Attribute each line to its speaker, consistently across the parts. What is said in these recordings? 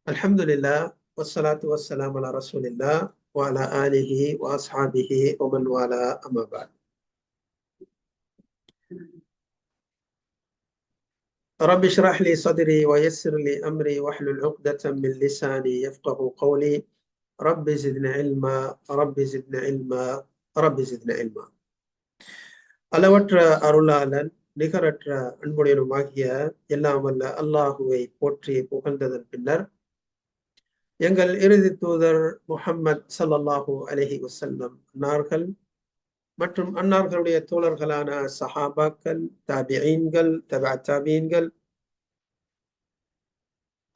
Speaker 1: அல்ஹம்துலில்லாஹ் வஸ்ஸலாத்து வஸ்ஸலாம் அலா ரசூலில்லாஹ் வ அலா ஆலிஹி வ அஸ்ஹாபிஹி வ மன் வாலா அம்மா பஅத். ரப்பி ஷ்ரஹ் லி ஸத்ரி வ யஸ்ஸிர் லி அம்ரி வஹ்லுல் உக்தத்தம் மின் லிசானி யஃப்கஹு கௌலி. ரப்பி ஸித்னி இல்மா ரப்பி ஸித்னி இல்மா ரப்பி ஸித்னி இல்மா. அளவற்ற அருளாளன் நிகரற்ற அன்புடையனுமாகிய எல்லாம் வல்ல அல்லாஹுவை போற்றி புகழ்ந்ததன் பின்னர் எங்கள் இறுதி தூதர் முஹம்மது ஸல்லல்லாஹு அலைஹி வஸல்லம் அன்னார்கள் மற்றும் அன்னார்களுடைய தோழர்களான சஹாபாக்கள், தாபிஈன்கள், தபா தாபிஈன்கள்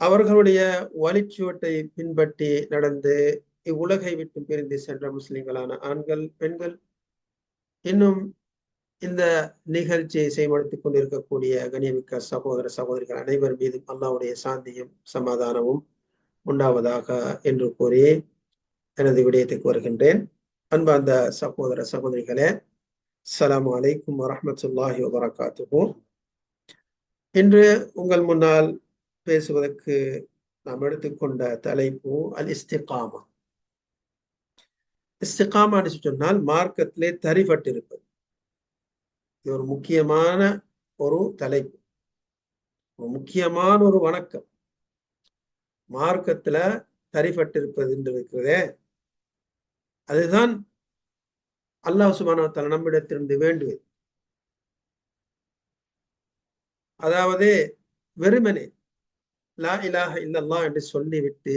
Speaker 1: அவர்களுடைய வழிச்சுவட்டை பின்பற்றி நடந்து இவ்வுலகை விட்டு பிரிந்து சென்ற முஸ்லிம்களான ஆண்கள், பெண்கள், இன்னும் இந்த நிகழ்ச்சியை செய்வடுத்திக் கொண்டிருக்கக்கூடிய கண்ணியமிக்க சகோதர சகோதரிகள் அனைவர் மீதும் அல்லாஹ்வுடைய சாந்தியும் சமாதானமும் உண்டாவதாக என்று கூறி எனது விடயத்துக்கு வருகின்றேன். அன்பார்ந்த சகோதர சகோதரிகளே, அஸ்ஸலாமு அலைக்கும் வரஹ்மத்துல்லாஹி வபரகாத்துஹு. இன்று உங்கள் முன்னால் பேசுவதற்கு நாம் எடுத்துக்கொண்ட தலைப்பு அல் இஸ்திகாமா. இஸ்திகாமான்னு சொன்னால் மார்க்கத்திலே தரிபட்டிருப்பது. இது ஒரு முக்கியமான ஒரு தலைப்பு, ஒரு முக்கியமான ஒரு வணக்கம். மார்க்கத்துல தரிபட்டிருப்பது என்று இருக்கிறதே, அதுதான் அல்லாஹ் சுப்ஹானஹு வ தஆலா நம்மிடத்திலிருந்து வேண்டுவது. அதாவது வெறுமனே லா இலாஹ இல்லல்லாஹ் என்று சொல்லிவிட்டு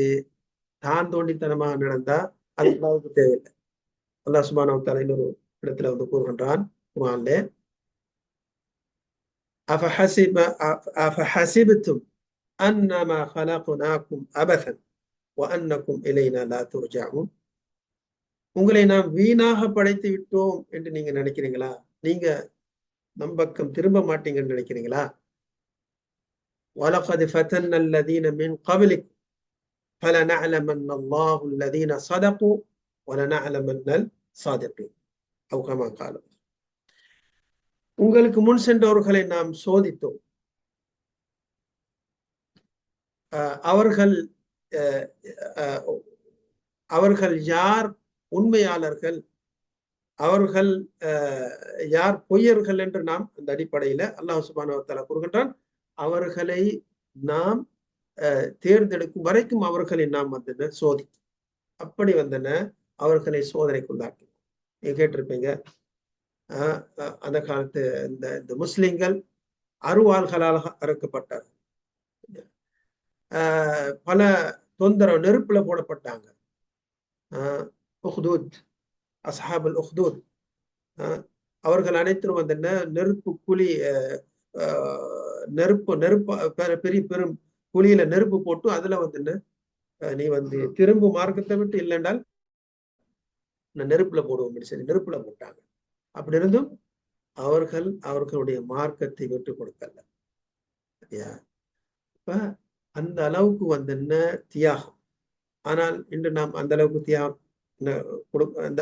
Speaker 1: தான் தோண்டித்தனமாக நடந்தா அது அல்லாஹ்வுக்கு தேவையில்லை. அல்லாஹ் சுப்ஹானஹு வ தஆலா இன்னொரு இடத்துல வந்து கூறுகின்றான் குர்ஆனிலே, அஃபஹஸிப்தும் அன்னமா ஹலக்னாக்கும் அபஸன் வ அன்னக்கும் இலைனா லா துர்ஜஊன். உங்களை நாம் வீணாக படைத்து விட்டோம் என்று நீங்க நினைக்கிறீங்களா? நீங்க நம் பக்கம் திரும்ப மாட்டீங்கன்னு நினைக்கிறீங்களா? வலகத் ஃபதன்ன அல்லதீன மின் கப்லிக்கும் ஃபலனஅலமன்ன அல்லாஹு அல்லதீன ஸதகு வலனஅலமன்னல் ஸாதிகீன் அவ் கமா கால. உங்களுக்கு முன் சென்றவர்களை நாம் சோதித்தோம். அவர்கள் அவர்கள் யார் உண்மையாளர்கள், அவர்கள் யார் பொய்யர்கள் என்று நாம் அந்த அடிப்படையில அல்லாஹ் சுப்ஹானஹு வ தஆலா கூறுகின்றான். அவர்களை நாம் தேர்ந்தெடுக்கும் வரைக்கும் அவர்களை நாம் வந்து சோதித்தோம். அப்படி வந்தன அவர்களை சோதனைக்குள்ளாக்கி. நீங்க கேட்டிருப்பீங்க, அந்த காலத்து இந்த முஸ்லிம்கள் அருவாள்களால் அறுக்கப்பட்டார், பல தொந்தரவு, நெருப்புல போடப்பட்டாங்க. உஹ்தூத், அஸ்ஹாபுல் உஹ்தூத், அவர்கள் அனைத்தும் வந்து நெருப்பு குழி, பெரிய பெரும் குழியில நெருப்பு போட்டு அதுல வந்து நீ வந்து திரும்ப மார்க்கத்தை விட்டு இல்லைன்றால் நெருப்புல போடுவோம் சரி நெருப்புல போட்டாங்க. அப்படி இருந்தும் அவர்கள் அவர்களுடைய மார்க்கத்தை விட்டு கொடுக்கல. இப்ப அந்த அளவுக்கு வந்து தியாகம். ஆனால் இன்று நாம் அந்த அளவுக்கு தியாகம்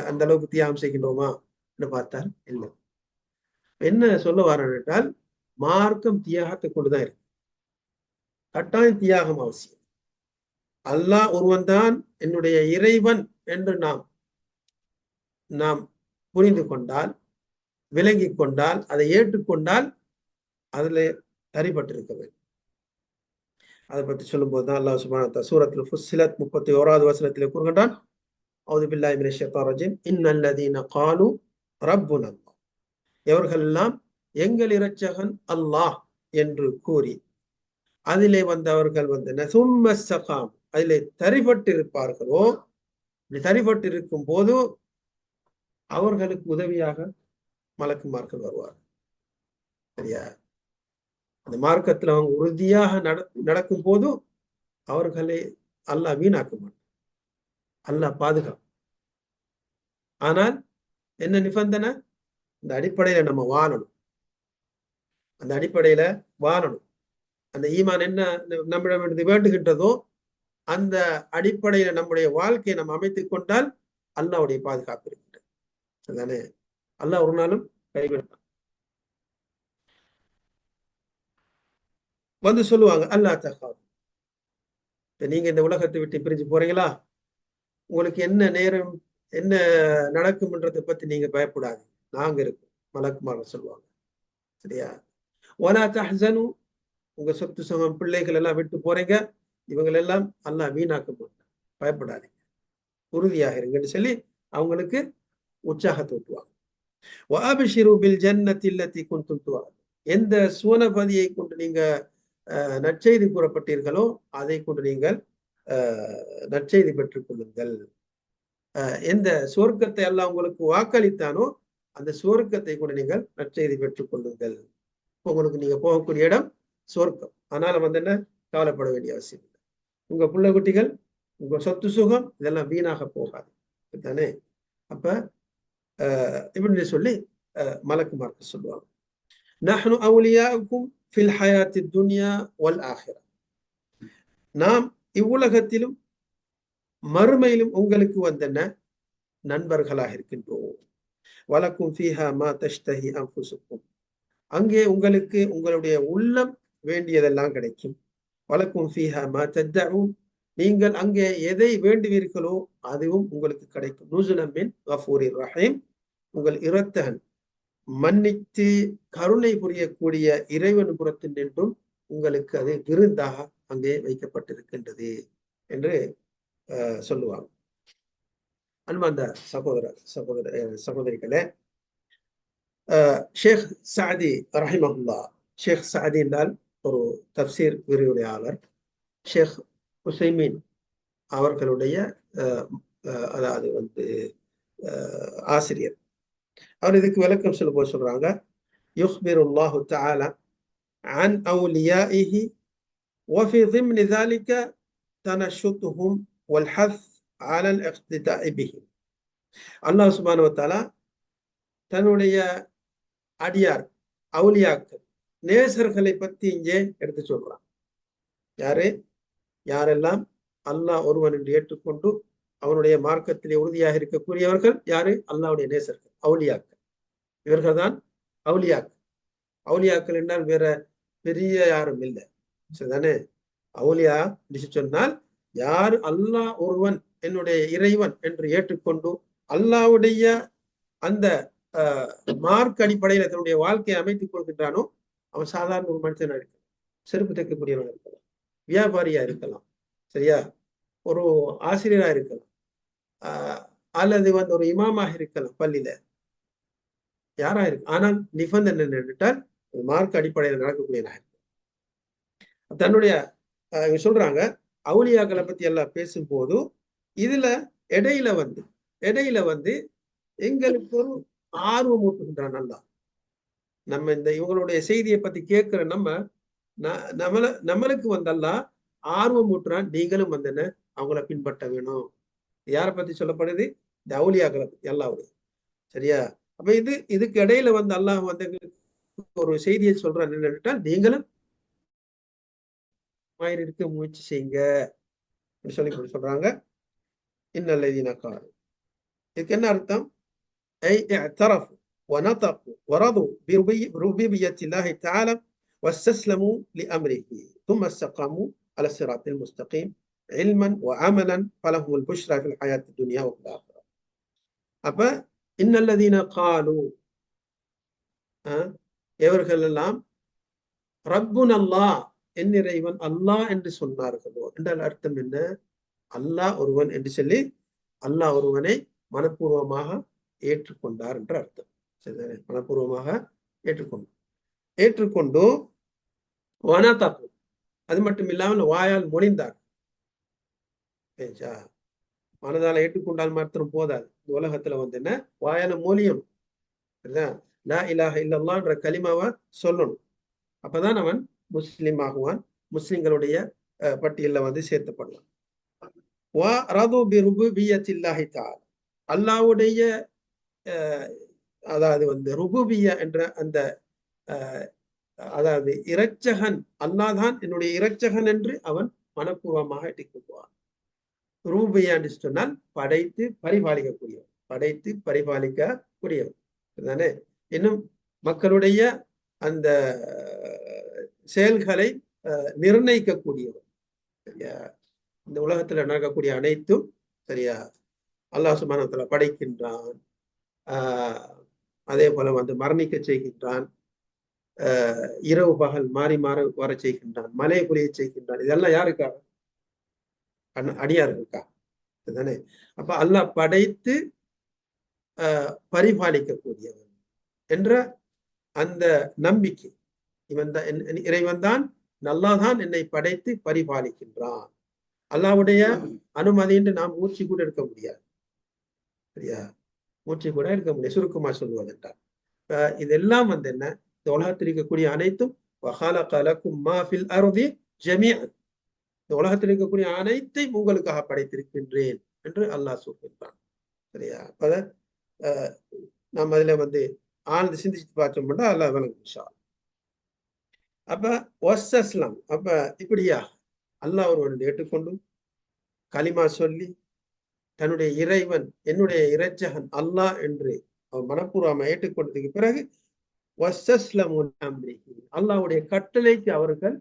Speaker 1: அந்த அளவுக்கு தியாகம் செய்கின்றோமா என்று பார்த்தால் இல்லை. என்ன சொல்ல வரேன் என்றால், மார்க்கம் தியாகத்தை கொண்டுதான் இருக்கு. கட்டாயம் தியாகம் அவசியம். அல்லாஹ் ஒருவன் தான் என்னுடைய இறைவன் என்று நாம் புரிந்து கொண்டால், விளங்கி கொண்டால், அதை ஏற்றுக்கொண்டால் அதுல தரிபட்டிருக்க வேண்டும். அதை பற்றி சொல்லும் போதுதான் அல்லாஹ் சுப்ஹானஹு வ தஆலா சூரத்துல் ஃபுஸ்ஸிலத் 31வது வசனத்திலே கூறுகின்றான், அஊது பில்லாஹி மினஷ் ஷைத்தானிர் ரஜீம், இன்னல்லதீன காலு ரப்புனா அல்லாஹ். எவர்களெல்லாம் எங்கள் இரட்சகன் அல்லாஹ் என்று கூறி அதிலே வந்தவர்கள் வந்து சும்ம இஸ்தகாம், அதிலே தரிபட்டு இருப்பார்களோ, தரிபட்டு இருக்கும் போது அவர்களுக்கு உதவியாக மலக்குமார்கள் வருவார். சரியா? அந்த மார்க்கத்துல அவங்க உறுதியாக நடக்கும் போது அவர்களை அல்லாஹ் வீணாக்க மாட்டான், அல்லாஹ் பாதுகாப்பு. ஆனால் என்ன நிபந்தனை? இந்த அடிப்படையில நம்ம வாழணும். அந்த அடிப்படையில வாழணும். அந்த ஈமான் என்ன நம்மிடம் வேண்டுகின்றதோ அந்த அடிப்படையில நம்முடைய வாழ்க்கையை நம்ம அமைத்துக் கொண்டால் அல்லாஹ்வுடைய பாதுகாப்பு இருக்கின்றது. அதுதானே? அல்லாஹ் ஒரு நாளும் கைவிடுவான். வந்து சொல்லுவாங்க அல்லா தஹாப், நீங்க இந்த உலகத்தை விட்டு பிரிஞ்சு போறீங்களா, உங்களுக்கு என்ன நேரம் என்ன நடக்கும்ன்றதை பத்தி நீங்க பயப்படாது, நாங்க இருக்கோம், மலக்குமார்கள் சொல்லுவாங்க. சரியா? வலா தஹ்சனு, உங்க சொத்து சுகம் பிள்ளைகள் எல்லாம் விட்டு போறீங்க, இவங்களெல்லாம் அல்லாஹ் வீணாக்க மாட்டான், பயப்படாதீங்க, உறுதியாக இருங்கன்னு சொல்லி அவங்களுக்கு உற்சாகத்தை ஊட்டுவாங்க. வஅப்ஷிரு பில் ஜன்னத்தி அல்லதி குன்தும் துஅதுன், எந்த சுவனபதியை கொண்டு நீங்க நற்செய்தி கூறப்பட்டீர்களோ அதை கொண்டு நீங்கள் நற்செய்தி பெற்றுக் கொள்ளுங்கள். எந்த சுவர்க்கத்தை அல்லாஹ் உங்களுக்கு வாக்களித்தானோ அந்த சுவர்க்கத்தை கொண்டு நீங்கள் நற்செய்தி பெற்றுக் கொள்ளுங்கள். உங்களுக்கு நீங்க போகக்கூடிய இடம் சுவர்க்கம். அதனால வந்து என்ன, கவலைப்பட வேண்டிய அவசியம் இல்லை. உங்க பிள்ளை குட்டிகள், உங்க சொத்து சுகம் இதெல்லாம் வீணாக போகாது தானே. அப்ப இப்படின்னு சொல்லி மலக்குமார்கள் சொல்லுவாங்க, நஹ்னு அவுலியாஉக்கும் ஃபில் ஹயாத்தி துன்யா வல் ஆஹிரா, நாம் இவ்வுலகத்திலும் மறுமையிலும் உங்களுக்கு வந்தன நண்பர்களாக இருக்கின்றோம். வலக்கும் ஃபீஹா மா தஷ்தஹி அன்ஃபுசுக்கும், அங்கே உங்களுக்கு உங்களுடைய உள்ளம் வேண்டியதெல்லாம் கிடைக்கும். வலக்கும் ஃபீஹா மா தத்தஊன், நீங்கள் அங்கே எதை வேண்டுவீர்களோ அதுவும் உங்களுக்கு கிடைக்கும். நுஸுலம் மின் கஃபூரிர் ரஹீம், உங்கள் இரத்தகன் மன்னித்து கருணை புரியக்கூடிய இறைவன் புறத்தில் நின்றும் உங்களுக்கு அது விருந்தாக அங்கே வைக்கப்பட்டிருக்கின்றது என்று சொல்லுவாங்க. அன்பார்ந்த சகோதரிகளே, ஷேக் சாதி ரஹிமஹுல்லா, ஷேக் சாதி என்றால் ஒரு தப்சீர் விரிவுரையாளர், ஷேக் உசைமீன் அவர்களுடைய அதாவது வந்து ஆசிரியர். அவர் இதுக்கு விளக்கம் சொல்லும்போது சொல்றாங்க, யுஹ்பிருல்லாஹு தஆலா அன் அவுலியாஇஹி வஃபி ضمن ذلك தனஷுதுஹும் வல் ஹஸ் அலல் இக்திதாஇ பிஹிம். அல்லாஹ் சுப்ஹானஹு வ தஆலா தன்னுடைய அடியார் அவுலியாக்கள் நேசர்களை பத்தி இங்கே எடுத்து சொல்றான். யாரெல்லாம் அல்லாஹ் ஒருவன் என்று ஏற்றுக்கொண்டு அவனுடைய மார்க்கத்திலே உறுதியாக இருக்கக்கூடியவர்கள் யாரு? அல்லாஹ்வுடைய நேசர்கள், அவுலியாக்கள். இவர்கள் தான் அவுலியாக்கள். அவுலியாக்கள் என்றால் வேற பெரிய யாரும் இல்லை, சரிதானே. அவுலியா சொன்னால் யார் அல்லாஹ் ஒருவன் என்னுடைய இறைவன் என்று ஏற்றுக்கொண்டு அல்லாஹ்வுடைய அந்த மார்க் அடிப்படையில் தன்னுடைய வாழ்க்கையை அமைத்துக் கொள்கின்றானோ அவன் சாதாரண ஒரு மனுஷனா இருக்கலாம், செருப்பு தைக்கக்கூடியவனா இருக்கலாம், வியாபாரியா இருக்கலாம், சரியா, ஒரு ஆசிரியரா இருக்கலாம், அல்லது வந்து ஒரு இமாமாக இருக்கலாம், பள்ளியில யாரா இருக்கு. ஆனால் நிபந்தனை என்னென்றால் மார்க் அடிப்படையில் நடக்கக்கூடியவனாக இருக்கு. தன்னுடைய சொல்றாங்க அவுலியாக்களை பத்தி எல்லாம் பேசும்போது இதுல இடையில வந்து எங்களுக்கு ஒரு ஆர்வம் ஊட்டுகின்றான். நல்லா நம்ம இந்த இவங்களுடைய செய்தியை பத்தி கேட்கிற நம்மளுக்கு வந்தெல்லாம் ஆர்வம் ஊட்டுறான், நீங்களும் வந்து என்ன அவங்கள பின்பற்ற வேணும். யாரை பத்தி சொல்லப்படுது? இந்த அவுலியாக்களை பத்தி அல்லாஹ்வுடைய, சரியா. அப்ப இதுக்கு இடையில வந்து அல்லாஹ் வந்து ஒரு செய்தியை சொல்றான் என்னென்றால், நீங்களும் இருக்க முயற்சி செய்யுங்க சொல்லி சொல்றாங்க. இன்னல்லதீன காலு, இதுக்கு என்ன அர்த்தம்? ஐ இஅ்தரஃபு ونطقوا ورضوا بربوبية الله تعالى واستسلموا لأمره ثم استقاموا على الصراط المستقيم علما وعملا فلهم البشرى في الحياة الدنيا وفي الآخرة. அப்ப இன்னல்லதீன காலு, எவர்கள் எல்லாம் ரப்புன் அல்லாஹ், என் இறைவன் அல்லாஹ் என்று சொன்னார்களோ என்றால் அர்த்தம் என்ன? அல்லாஹ் ஒருவன் என்று சொல்லி அல்லாஹ் ஒருவனை மனப்பூர்வமாக ஏற்றுக்கொண்டார் என்ற அர்த்தம். மனப்பூர்வமாக ஏற்றுக்கொண்டு வனதகு, அது மட்டும் இல்லாமல் வாயால் மொழிந்தார். மனதால ஏற்றுக்கொண்டால் மாத்திரம் போதாது, இந்த உலகத்துல வந்து என்ன வாயால மொழியும், லா இலாஹ இல்லல்லாஹ் என்ற கலிமாவை சொல்லணும். அப்பதான் அவன் முஸ்லிம் ஆகுவான், முஸ்லிம்களுடைய பட்டியலில் வந்து சேர்த்தப்படலாம். அல்லாஹ்வுடைய அதாவது வந்து ருபூபிய்யா என்ற அந்த அதாவது இரட்சகன் அல்லாஹ் தான் என்னுடைய இரட்சகன் என்று அவன் மனப்பூர்வமாக எட்டிக்கொள்வான். ரூபிய்யா என்று சொன்னால் படைத்து பரிபாலிக்கக்கூடியவன் தானே. இன்னும் மக்களுடைய அந்த செயல்களை நிர்ணயிக்கக்கூடியவர். சரியா? இந்த உலகத்துல நடக்கக்கூடிய அனைத்தும் சரியா அல்லாஹ் சுப்ஹானஹு வ தஆலா படைக்கின்றான். அதே போல மரணிக்க செய்கின்றான். இரவு பகல் மாறி மாற வர செய்கின்றான். மழை பொழிய செய்கின்றான். இதெல்லாம் யாருக்காக? அடியார்களுக்கா? தானே. அப்ப அல்லாஹ் படைத்து பரிபாலிக்கக்கூடியவன் என்ற அந்த நம்பிக்கை, இறைவன் தான் நல்லாதான் என்னை படைத்து பரிபாலிக்கின்றான். அல்லாஹ்வுடைய அனுமதியின்றி நாம் மூச்சு கூட எடுக்க முடியாது. சரியா? மூச்சு கூட எடுக்க முடியாது. சுருக்கமா சொல்வதென்றால் இதெல்லாம் என்ன, இந்த உலகத்தில் இருக்கக்கூடிய அனைத்தும் இந்த உலகத்தில் இருக்கக்கூடிய அனைத்தையும் உங்களுக்காக படைத்திருக்கின்றேன் என்று அல்லாஹ் சொல்கின்றான். சரியா? அப்ப நம்ம அதுல ஆழ்ந்து சிந்திச்சு பார்த்தோம்னா அல்லாஹ் விளங்கும். அப்ப வஸ்ஸஸ்லாம் அப்ப இப்படியா அல்லாஹ் ஒருவன் ஏற்றுக்கொண்டு கலிமா சொல்லி தன்னுடைய இறைவன் என்னுடைய இறைச்சகன் அல்லாஹ் என்று மனப்பூர்வமாக ஏற்றுக்கொண்டதுக்கு பிறகு அல்லாஹ்வுடைய கட்டளைக்கு அவர்கள்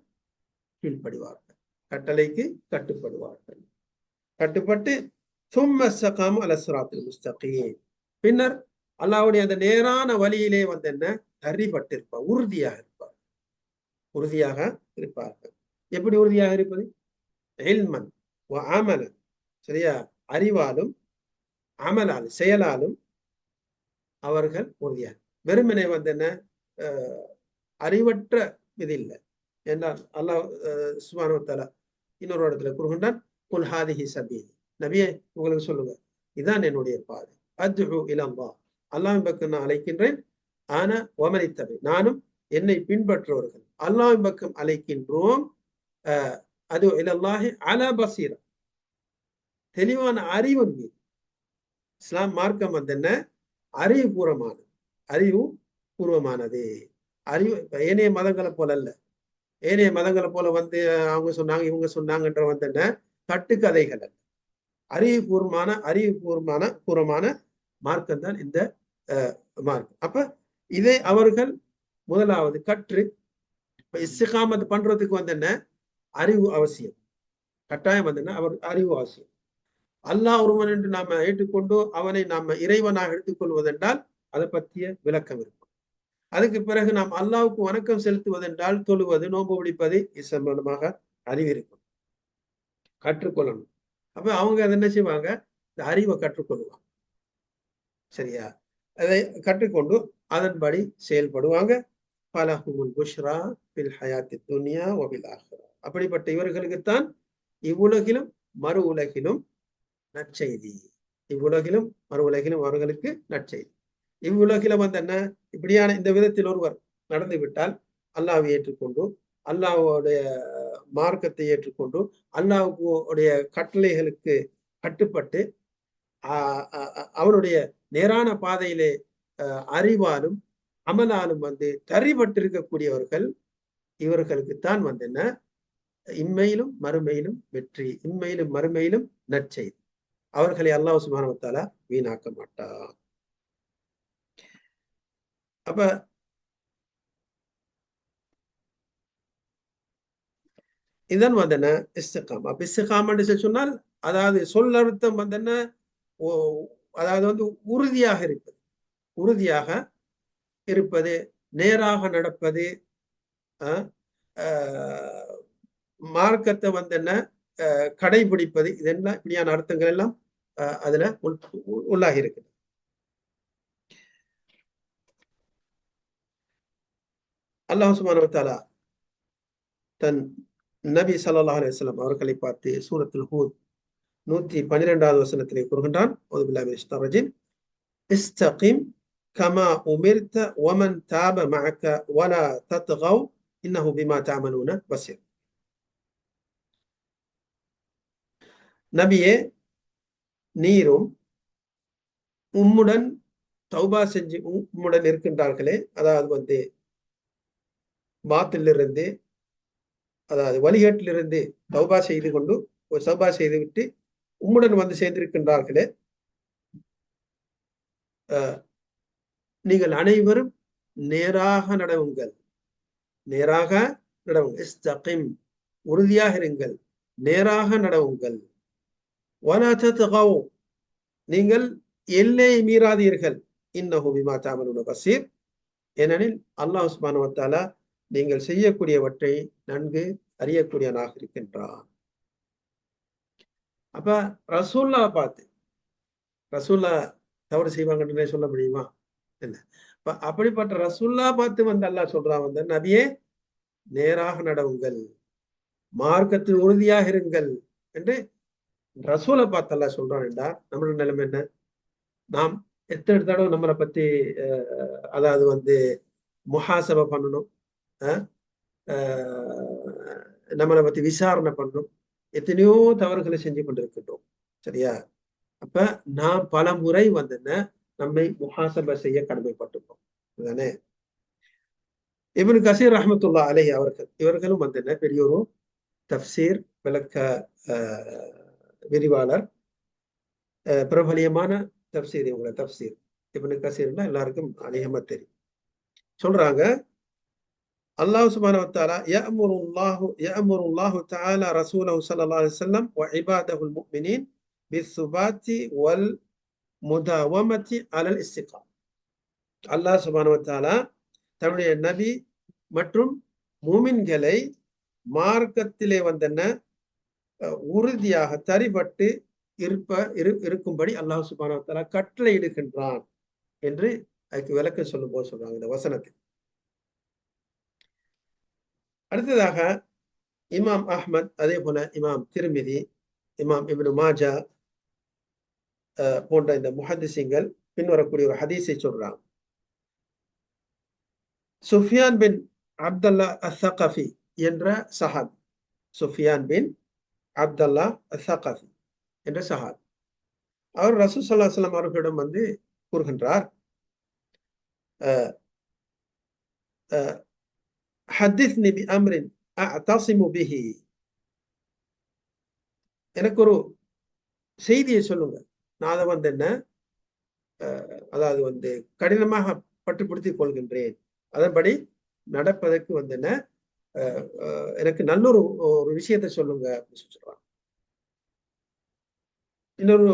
Speaker 1: கீழ்ப்படிவார்கள், கட்டளைக்கு கட்டுப்படுவார்கள். கட்டுப்பட்டு பின்னர் அல்லாஹ்வுடைய அந்த நேரான வழியிலே என்ன தரிபட்டிருப்பார், உறுதியாக இருப்பார், உறுதியாக இருப்பார்கள். எப்படி உறுதியாக இருப்பது? இல்மன் வ அமலன். சரியா? அறிவாலும் அமலாலும் செயலாலும் அவர்கள் உறுதியாக. வெறுமனே என்ன அறிவற்ற இது இல்லை என்றால் அல்லாஹ் சுப்ஹானஹு வ தஆலா இன்னொரு இடத்துல கூறுகின்றான், குல் ஹாதிஹி சபீலி, நபியே உங்களுக்கு சொல்லுங்க, இதான் என்னுடைய பாதை, அத்உ இலல்லாஹ், அல்லாஹ்வின் பக்கம் நான் அழைக்கின்றேன், ஆனா வமனித்தபி, நானும் என்னை பின்பற்றுவர்கள் அல்லாஹ்வின் பக்கம் அழைக்கின்றோம், அது இலல்லாஹி அலா பஸீரா, தெளிவான அறிவின் மீது. இஸ்லாம் மார்க்கம் என்ன அறிவுபூர்வமானது, அறிவு பூர்வமானது. அறிவு ஏனைய மதங்களை போல அல்ல. ஏனைய மதங்களை போல அவங்க சொன்னாங்க இவங்க சொன்னாங்கன்ற என்ன கட்டுக்கதைகள் அல்ல. பூர்வமான மார்க்கம் தான் இந்த மார்க்கம். அப்ப இதை அவர்கள் முதலாவது கற்று இஸ்திகாமத் பண்றதுக்கு என்ன அறிவு அவசியம், கட்டாயம் அவர் அறிவு அவசியம். அல்லாஹ் ஒருவன் என்று நாம ஏற்றுக்கொண்டு அவனை நாம இறைவனாக எடுத்துக்கொள்வதென்றால் அதை பற்றிய விளக்கம் இருக்கும். அதுக்கு பிறகு நாம் அல்லாஹ்வுக்கு வணக்கம் செலுத்துவதென்றால் தொழுவது, நோன்பு பிடிப்பது சம்பந்தமாக அறிவு இருக்கும், கற்றுக்கொள்ளணும். அப்ப அவங்க அதை என்ன செய்வாங்க, இந்த அறிவை கற்றுக்கொள்வாங்க. சரியா? அதை கற்றுக்கொண்டு அதன்படி செயல்படுவாங்க. பலஹுமுல் புஷ்ரா பில் ஹயாத்தி துன்யா வ பில் ஆখিরা. அப்படிப்பட்ட இவர்களுக்குத்தான் இவ்வுலகிலும் மறு உலகிலும் நற்செய்தி. இவ்வுலகிலும் மறு உலகிலும் அவர்களுக்கு நற்செய்தி. இவ்வுலகிலும் என்ன இப்படியான இந்த விதத்தில் ஒருவர் நடந்து விட்டால் அல்லாஹ்வை ஏற்றுக்கொண்டு அல்லாஹ்வுடைய மார்க்கத்தை ஏற்றுக்கொண்டு அல்லாஹ்வுடைய கட்டளைகளுக்கு கட்டுப்பட்டு அவருடைய நேரான பாதையிலே அறிவாலும் அமலாலும் தரிபட்டிருக்கக்கூடியவர்கள் இவர்களுக்குத்தான் என்ன இம்மையிலும் மறுமையிலும் வெற்றி, இம்மையிலும் மறுமையிலும் நற்செய்தி. அவர்களை அல்லாஹ் சுப்ஹானஹு வ தஆலா வீணாக்க மாட்டார். அப்ப இதன் என்ன இஸ்திகாமா. அப்ப இஸ்திகாமா என்று சொன்னால் அதாவது சொல்லர்த்தம் என்ன, அதாவது உறுதியாக இருப்பது, உறுதியாக இருப்பது, நேராக நடப்பது, மார்க்கத்தை என்ன கடைபிடிப்பது, இதெல்லாம் இப்படியான அர்த்தங்கள் எல்லாம் அதுல உள்ளாகி இருக்குது. அல்லாஹ் சுப்ஹானஹு வ தஆலா தன் நபி ஸல்லல்லாஹு அலைஹி வஸல்லம் அவர்களை பார்த்து சூரத்துல் ஹூத் 112வது வசனத்திலே கூறுகின்றான், அஊது பில்லாஹி மினஷ் ஷைத்தானிர் ரஜீம், இஸ்தகிம் கமா உமிர்த வமன் தாப மஅக வலா தத்கவ் இன்னஹு பிமா தஅமலூன பஸீர். நபியே, நீரும் உம்முடன் தௌபா செஞ்சு உம்முடன் இருக்கின்றார்களே, அதாவது பாத்திலிருந்து, அதாவது வழிகேட்டிலிருந்து தௌபா செய்து கொண்டு தௌபா செய்துவிட்டு உம்முடன் சேர்ந்திருக்கின்றார்களே, நீங்கள் அனைவரும் நேராக நடவுங்கள், நேராக நடவுங்கள். இஸ்தகிம், உறுதியாக இருங்கள், நேராக நடவுங்கள். வலா தத்கவ், நீங்கள் எல்லை மீறாதீர்கள். இன்னஹு பிமா தஅமலூன பஸீர், ஏனெனில் அல்லாஹ் சுப்ஹானஹு வ தஆலா நீங்கள் செய்யக்கூடியவற்றை நன்கு அறியக்கூடியவனாக இருக்கின்றான். அப்ப ரசூல்லா பார்த்து, ரசூல்லா தவறு செய்வாங்கன்னு சொல்ல முடியுமா? இல்ல. அப்படிப்பட்ட ரசூல்லா பார்த்து வந்து அல்லாஹ் சொல்றான், வந்து நபியே நேராக நடவுங்கள், மார்க்கத்தில் உறுதியாக இருங்கள் என்று ரசூலை பார்த்து அல்லாஹ் சொல்றான் என்றா நம்மளோட நிலைமை என்ன? நாம் எத்தனை தடவை நம்மளை பத்தி அதாவது வந்து முஹாசபை பண்ணணும், நம்மளை பத்தி விசாரணை பண்ணணும். எத்தனையோ தவறுகளை செஞ்சு கொண்டிருக்கின்றோம். சரியா? அப்ப நாம் பல முறை வந்து நம்மை முஹாசபை செய்ய கடமைப்பட்டிருக்கோம். அதுதானே? இப்னு கசீர் ரஹ்மத்துல்லாஹி அலைஹி அவர்கள், இவர்களும் வந்து பெரிய ஒரு தஃப்சீர் விளக்க விரிவாளர், பிரபலியமான தஃப்சீர். இவங்கள தஃப்சீர் இப்னு கசீர்னா எல்லாருக்கும் அநேகமா தெரியும். சொல்றாங்க, அல்லாஹ் சுப்ஹானஹு வ தஆலா யஅமுருல்லாஹு தஆலா ரசூலஹு ஸல்லல்லாஹு அலைஹி வஸல்லம் வ இபாதஹுல் முஃமினீன் பிஸ்ஸுபாத்தி வல் முதாவமத்தி அலல் இஸ்திகாம். அல்லாஹ் சுப்ஹானஹு வ தஆலா தன்னுடைய நபி மற்றும் மூமின்களை மார்க்கத்திலே வந்தன உறுதியாக தரிபட்டு இருக்கும்படி அல்லாஹ் சுப்ஹானஹு வ தஆலா கட்டளை இடுகின்றான் என்று அதுக்கு விளக்கம் சொல்லும் போது சொல்றாங்க இந்த வசனத்தில். அடுத்ததாக இமாம் அஹ்மத், அதே போல இமாம் திர்மிதி, இமாம் இப்னு மாஜா போன்ற இந்த முஹத்திஸீன்கள் பின்வரக்கூடிய ஒரு ஹதீஸை சொல்றாங்க. சுஃபியான் பின் அப்துல்லா அஸ்ஸகஃபி என்ற சஹாபி, சுஃபியான் பின் அப்துல்லா அஸ்ஸகஃபி என்ற சஹாபி, அவர் ரசூல் ஸல்லல்லாஹு அலைஹி வஸல்லம் அவர்களிடம் வந்து கூறுகின்றார், ஹத்திஸ்னி பி அம்ரின் அஅதஸிமு பிஹி, எனக்கு ஒரு செய்தியை சொல்லுங்க, நான் அதை வந்து அதாவது வந்து கடினமாக பட்டுப்படுத்திக் கொள்கின்றேன், அதன்படி நடப்பதற்கு வந்து எனக்கு நல்லொரு ஒரு விஷயத்தை சொல்லுங்க அப்படின்னு சொல்றாங்க. இன்னொரு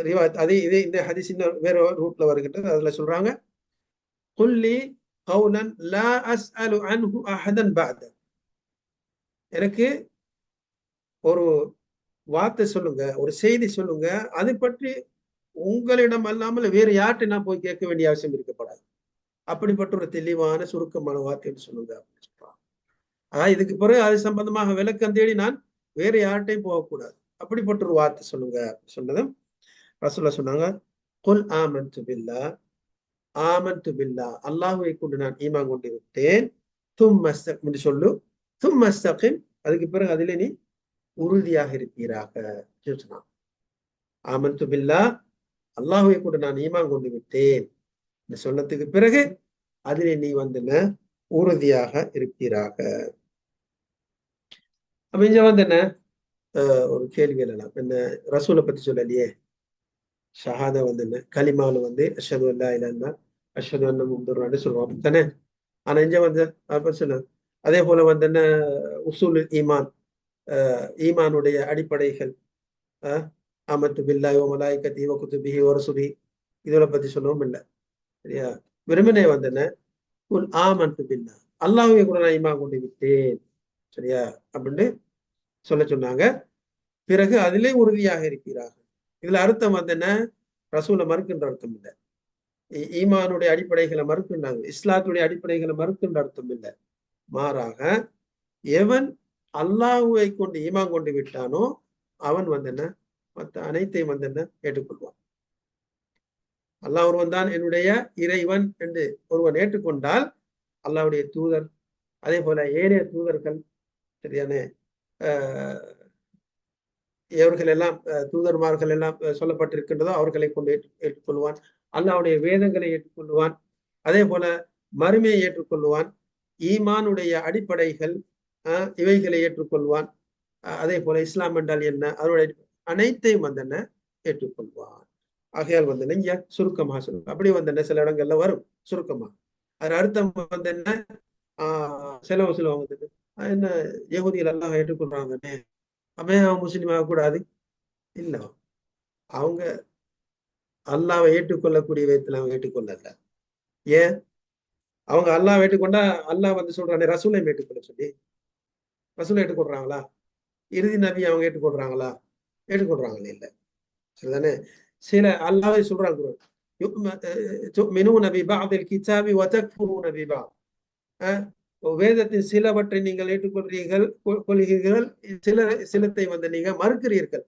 Speaker 1: ரிவாயத், அதே இதே இந்த ஹதீஸ் இன்னொரு வேற ரூட்ல வருகின்றது. அதுல சொல்றாங்க, குல்லி கௌலன் லா அஸ்அலு அன்ஹு அஹதன் பஅத, எனக்கு ஒரு வார்த்தை சொல்லுங்க, ஒரு செய்தி சொல்லுங்க, அதை பற்றி உங்களிடம் அல்லாமல் வேறு யார்கிட்ட நான் போய் கேட்க வேண்டிய அவசியம் இருக்கப்படாது, அப்படிப்பட்ட ஒரு தெளிவான சுருக்கமான வார்த்தைன்னு சொல்லுங்க அப்படின்னு சொல்றாங்க. இதுக்கு பிறகு அது சம்பந்தமாக விளக்கம் தேடி நான் வேற யார்கிட்டையும் போகக்கூடாது, அப்படிப்பட்ட ஒரு வார்த்தை சொல்லுங்க சொன்னதும் ரசூலுல்லாஹ் சொன்னாங்க, குல் ஆமன்து பில்லாஹ், ஆமன்து பில்லாஹ், அல்லாஹ்வை கொண்டு நான் ஈமான் கொண்டு விட்டேன், தும்ம இஸ்தகிம் சொல்லு, தும்ம இஸ்தகிம், அதுக்கு பிறகு அதிலே நீ உறுதியாக இருப்பீராக சொன்னான். ஆமன்து பில்லாஹ், அல்லாஹ்வை கொண்டு நான் ஈமான் கொண்டு விட்டேன் சொன்னதுக்கு பிறகு அதிலே நீ வந்து உறுதியாக இருப்பீராக. அப்ப இங்க வந்து என்ன ஒரு கேள்வி எழலாம், என்ன ரசூலை பத்தி சொல்லலையே, ஷஹாதா வந்து என்ன கலிமாவில் வந்து அஷ்ஹது அல்லா இலாஹ இல்லல்லாஹ் அஷ்ஹது அன்ன முஹம்மதுர் சொல்லுவோம் அப்படித்தானே. ஆனா இங்க வந்து அப்ப சொல்ல, அதே போல வந்து என்ன உசூல் ஈமான், ஈமானுடைய அடிப்படைகள், ஆமன்து பில்லாஹி வ மலாயிகத்திஹி வ குதுபிஹி வ ரசுலிஹி, இதோட பத்தி சொல்லவும் இல்லை. சரியா? வெறுமனே வந்து என்ன குல் ஆமன்து பில்லாஹ், அல்லாஹ்வை கூட நான் ஈமான் கொண்டு விட்டேன், சரியா அப்படின்னு சொல்ல சொன்னாங்க. பிறகு அதிலே உறுதியாக இருக்கிறார்கள். இதுல அர்த்தம் வந்து என்ன, ரசூலை மறுக்கின்ற அர்த்தம் இல்லை, ஈமானுடைய அடிப்படைகளை மறுக்கின்றாங்க, இஸ்லாத்துடைய அடிப்படைகளை மறுக்கின்ற அர்த்தம் இல்லை. மாறாக எவன் அல்லாஹ்வை கொண்டு ஈமான் கொண்டு விட்டானோ அவன் வந்து என்ன மற்ற அனைத்தையும் வந்து என்ன ஏற்றுக்கொள்வான். அல்லாஹ் ஒருவன் தான் என்னுடைய இறைவன் என்று ஒருவன் ஏற்றுக்கொண்டால் அல்லாஹ்வுடைய தூதர், அதே போல ஏனைய தூதர்கள், சரியானே எவர்கள் எல்லாம் தூதர்மார்கள் எல்லாம் சொல்லப்பட்டிருக்கின்றதோ அவர்களை கொண்டு ஏற்றுக்கொள்வான். அல்லாஹ்வுடைய வேதங்களை ஏற்றுக்கொள்வான். அதே போல மறுமையை ஏற்றுக்கொள்வான். ஈமானுடைய அடிப்படைகள் இவைகளை ஏற்றுக்கொள்வான். அதே போல இஸ்லாம் என்றால் என்ன, அதனுடைய அனைத்தையும் வந்து என்ன ஏற்றுக்கொள்வான். ஆகையால் வந்து இங்க சுருக்கமாக சொல்லுங்க, அப்படி வந்து என்ன சில இடங்கள்ல வரும் சுருக்கமா, அது அர்த்தம் வந்து என்ன சில வந்து என்ன யகுதிகள் அல்லாஹ் ஏற்றுக்கொள்றாங்கன்னே, அப்ப அவன் முஸ்லீம் ஆகக்கூடாது? இல்ல, அவங்க அல்லாவை ஏற்றுக்கொள்ளக்கூடிய விதத்துல அவங்க ஏற்றுக்கொள்ளல. ஏன்? அவங்க அல்லாஹ் ஏற்றுக்கொண்டா அல்லாஹ் வந்து சொல்றானே ரசூலை ஏற்றுக்கொள்ள சொல்லி, ரசூலை ஏற்றுக்கொள்றாங்களா? இறுதி நபி அவங்க ஏற்றுக்கொள்றாங்களா? ஏற்றுக்கொள்றாங்களே இல்ல. சரிதானே? சில அல்லாஹ்வே சொல்றாங்க குர்ஆன், துமினூன பிபஅதில் கிதாபி வ தக்ஃபுரூன பிபஅத். வேதத்தின் சிலவற்றை நீங்கள் ஏற்றுக்கொள்கிறீர்கள் கொள்கிறீர்கள், சிலத்தை வந்து நீங்க மறுக்கிறீர்கள்.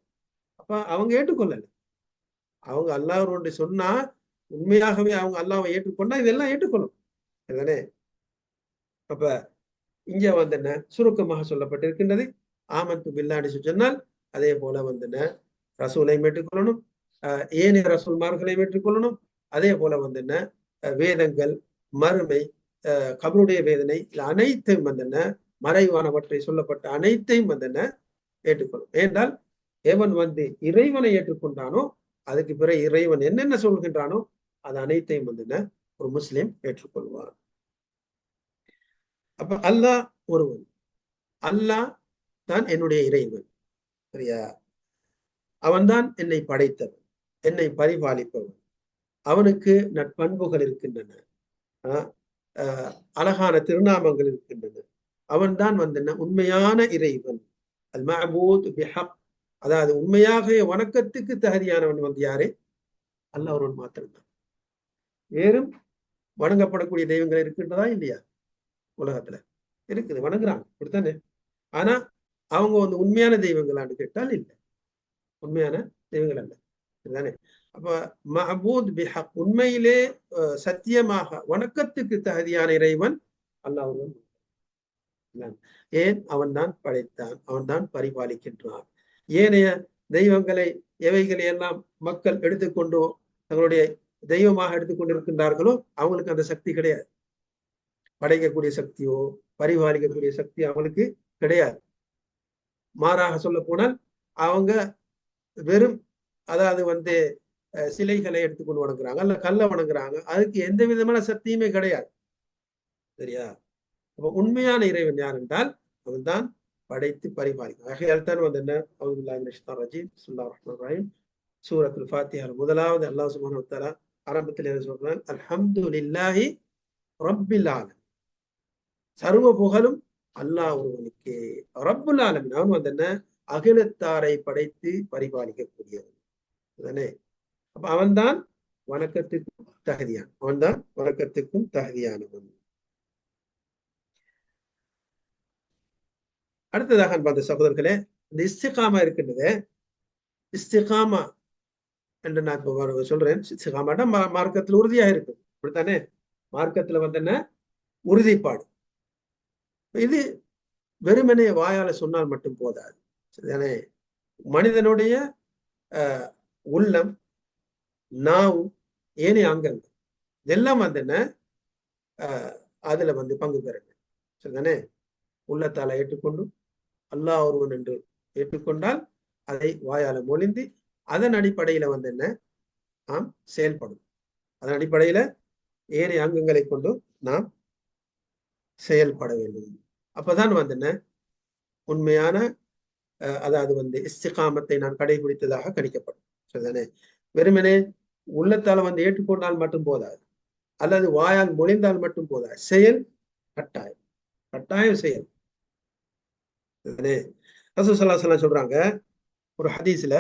Speaker 1: அப்ப அவங்க ஏற்றுக்கொள்ளல. அவங்க அல்லாஹ் ஒன்று சொன்னா உண்மையாகவே அவங்க அல்லாஹ்வை ஏற்றுக்கொண்டா இதெல்லாம் ஏற்றுக்கொள்ளும். சரிதானே? அப்ப இங்க வந்து என்ன சுருக்கமாக சொல்லப்பட்டிருக்கின்றது, ஆமன்து பில்லாஹ்னு சொன்னால் அதே போல வந்து என்ன ரசூலையும் ஏற்றுக்கொள்ளணும், ஏனைய ரசூல்மார்களையும் ஏற்றுக்கொள்ளணும். அதே போல வந்து என்ன வேதங்கள், மறுமை, கபருடைய வேதனை, இது அனைத்தையும் வந்து என்ன மறைவானவற்றை சொல்லப்பட்ட அனைத்தையும் வந்து என்ன ஏற்றுக்கொள்ளும். ஏனென்றால் எவன் வந்து இறைவனை ஏற்றுக்கொண்டானோ அதுக்கு பிறகு இறைவன் என்னென்ன சொல்கின்றானோ அது அனைத்தையும் வந்து என்ன ஒரு முஸ்லிம் ஏற்றுக்கொள்வார். அப்ப அல்லாஹ் ஒருவன், அல்லாஹ் தான் என்னுடைய இறைவன். சரியா? அவன்தான் என்னை படைத்தவன், என்னை பரிபாலிப்பவன். அவனுக்கு நற்பண்புகள் இருக்கின்றன, அழகான திருநாமங்கள் இருக்கின்றன. அவன்தான் வந்து என்ன உண்மையான இறைவன், அல் மஅபூத் பிஹக். அதாவது உண்மையாக வணக்கத்துக்கு தகுதியானவன் வந்து யாரு? அல்லாஹ் ஒருவன் மாத்திரம்தான். வேறும் வணங்கப்படக்கூடிய தெய்வங்கள் இருக்கின்றதா இல்லையா? உலகத்துல இருக்குது, வணங்குறாங்க, அப்படித்தானே? ஆனா அவங்க வந்து உண்மையான தெய்வங்களான்னு கேட்டால் இல்லை, உண்மையான தெய்வங்கள் அல்ல. சரிதானே? அப்ப மஅபூத் பிஹக், உண்மையிலே சத்தியமாக வணக்கத்துக்கு தகுதியான இறைவன் அல்லாஹ் ஒருவன். ஏன்? அவன் தான் படைத்தான், அவன் தான் பரிபாலிக்கின்றான். ஏனைய தெய்வங்களை எவைகளை எல்லாம் மக்கள் எடுத்துக்கொண்டு தங்களுடைய தெய்வமாக எடுத்துக்கொண்டிருக்கின்றார்களோ அவங்களுக்கு அந்த சக்தி கிடையாது. படைக்கக்கூடிய சக்தியோ பரிபாலிக்கக்கூடிய சக்தி அவங்களுக்கு கிடையாது. மாறாக சொல்ல போனால் அவங்க வெறும், அதாவது வந்து சிலைகளை எடுத்துக்கொண்டு வணங்குறாங்க, அல்ல கல்லை வணங்குறாங்க, அதுக்கு எந்த விதமான சக்தியுமே கிடையாது. சரியா? அப்ப உண்மையான இறைவன் யார் என்றால் அவன் தான் படைத்து பரிபாலிக்கும். ஆகையால் தான் வந்து என்ன சூரத்துல் ஃபாத்திஹா முதலாவது அல்லாஹ் சுப்ஹானஹு வ தஆலா ஆரம்பத்தில் என்ன சொல்றான்? அல்ஹம்துலில்லாஹி ரப்பில் ஆலமீன். சர்வ புகழும் அல்லாஹ் ஒருவனுக்கே. ரப்புல் ஆலமீன், அவன் வந்து என்ன அகிலத்தாரை படைத்து பரிபாலிக்கக்கூடியவன். தானே? அப்ப அவன்தான் வணக்கத்துக்கும் தகுதியான், அவன்தான் வணக்கத்துக்கும் தகுதியானவன். அடுத்ததாக அன்பார்ந்த சகோதரர்களே, இந்த இஸ்திகாமா இருக்கின்றது, இஸ்திகாமா என்று நான் இப்ப சொல்றேன். இஸ்திகாமாட்டா மார்க்கத்தில் உறுதியாக இருக்கு, அப்படித்தானே? மார்க்கத்துல வந்து என்ன உறுதிப்பாடு. இது வெறுமனே வாயால சொன்னால் மட்டும் போதாது. சரிதானே? மனிதனுடைய உள்ளம், நாவு, ஏனைய அங்கங்கள் இதெல்லாம் வந்து என்ன அதுல வந்து பங்கு பெறணும். சரிதானே? உள்ளத்தால ஏற்றுக்கொண்டு அல்லாஹ் ஒருவன் என்று ஏற்றுக்கொண்டால் அதை வாயால மொழிந்து அதன் அடிப்படையில வந்து என்ன நாம் செயல்படும். அதன் அடிப்படையில ஏனைய அங்கங்களை கொண்டு நாம் செயல்பட வேண்டும். அப்பதான் வந்து என்ன உண்மையான அதாவது வந்து இஸ்திகாமத்தை நான் கடைபிடித்ததாக கணிக்கப்படும். சரிதானே? வெறுமனே உள்ளத்தால வந்து ஏற்றுக்கொண்டால் மட்டும் போதாது, அல்லது வாயால் மொழிந்தால் மட்டும் போதாது, செயல் கட்டாயம், கட்டாயம் செயல். ரசூல் ஸல்லல்லாஹு அலைஹி வஸல்லம் சொல்றாங்க ஒரு ஹதீஸ்ல,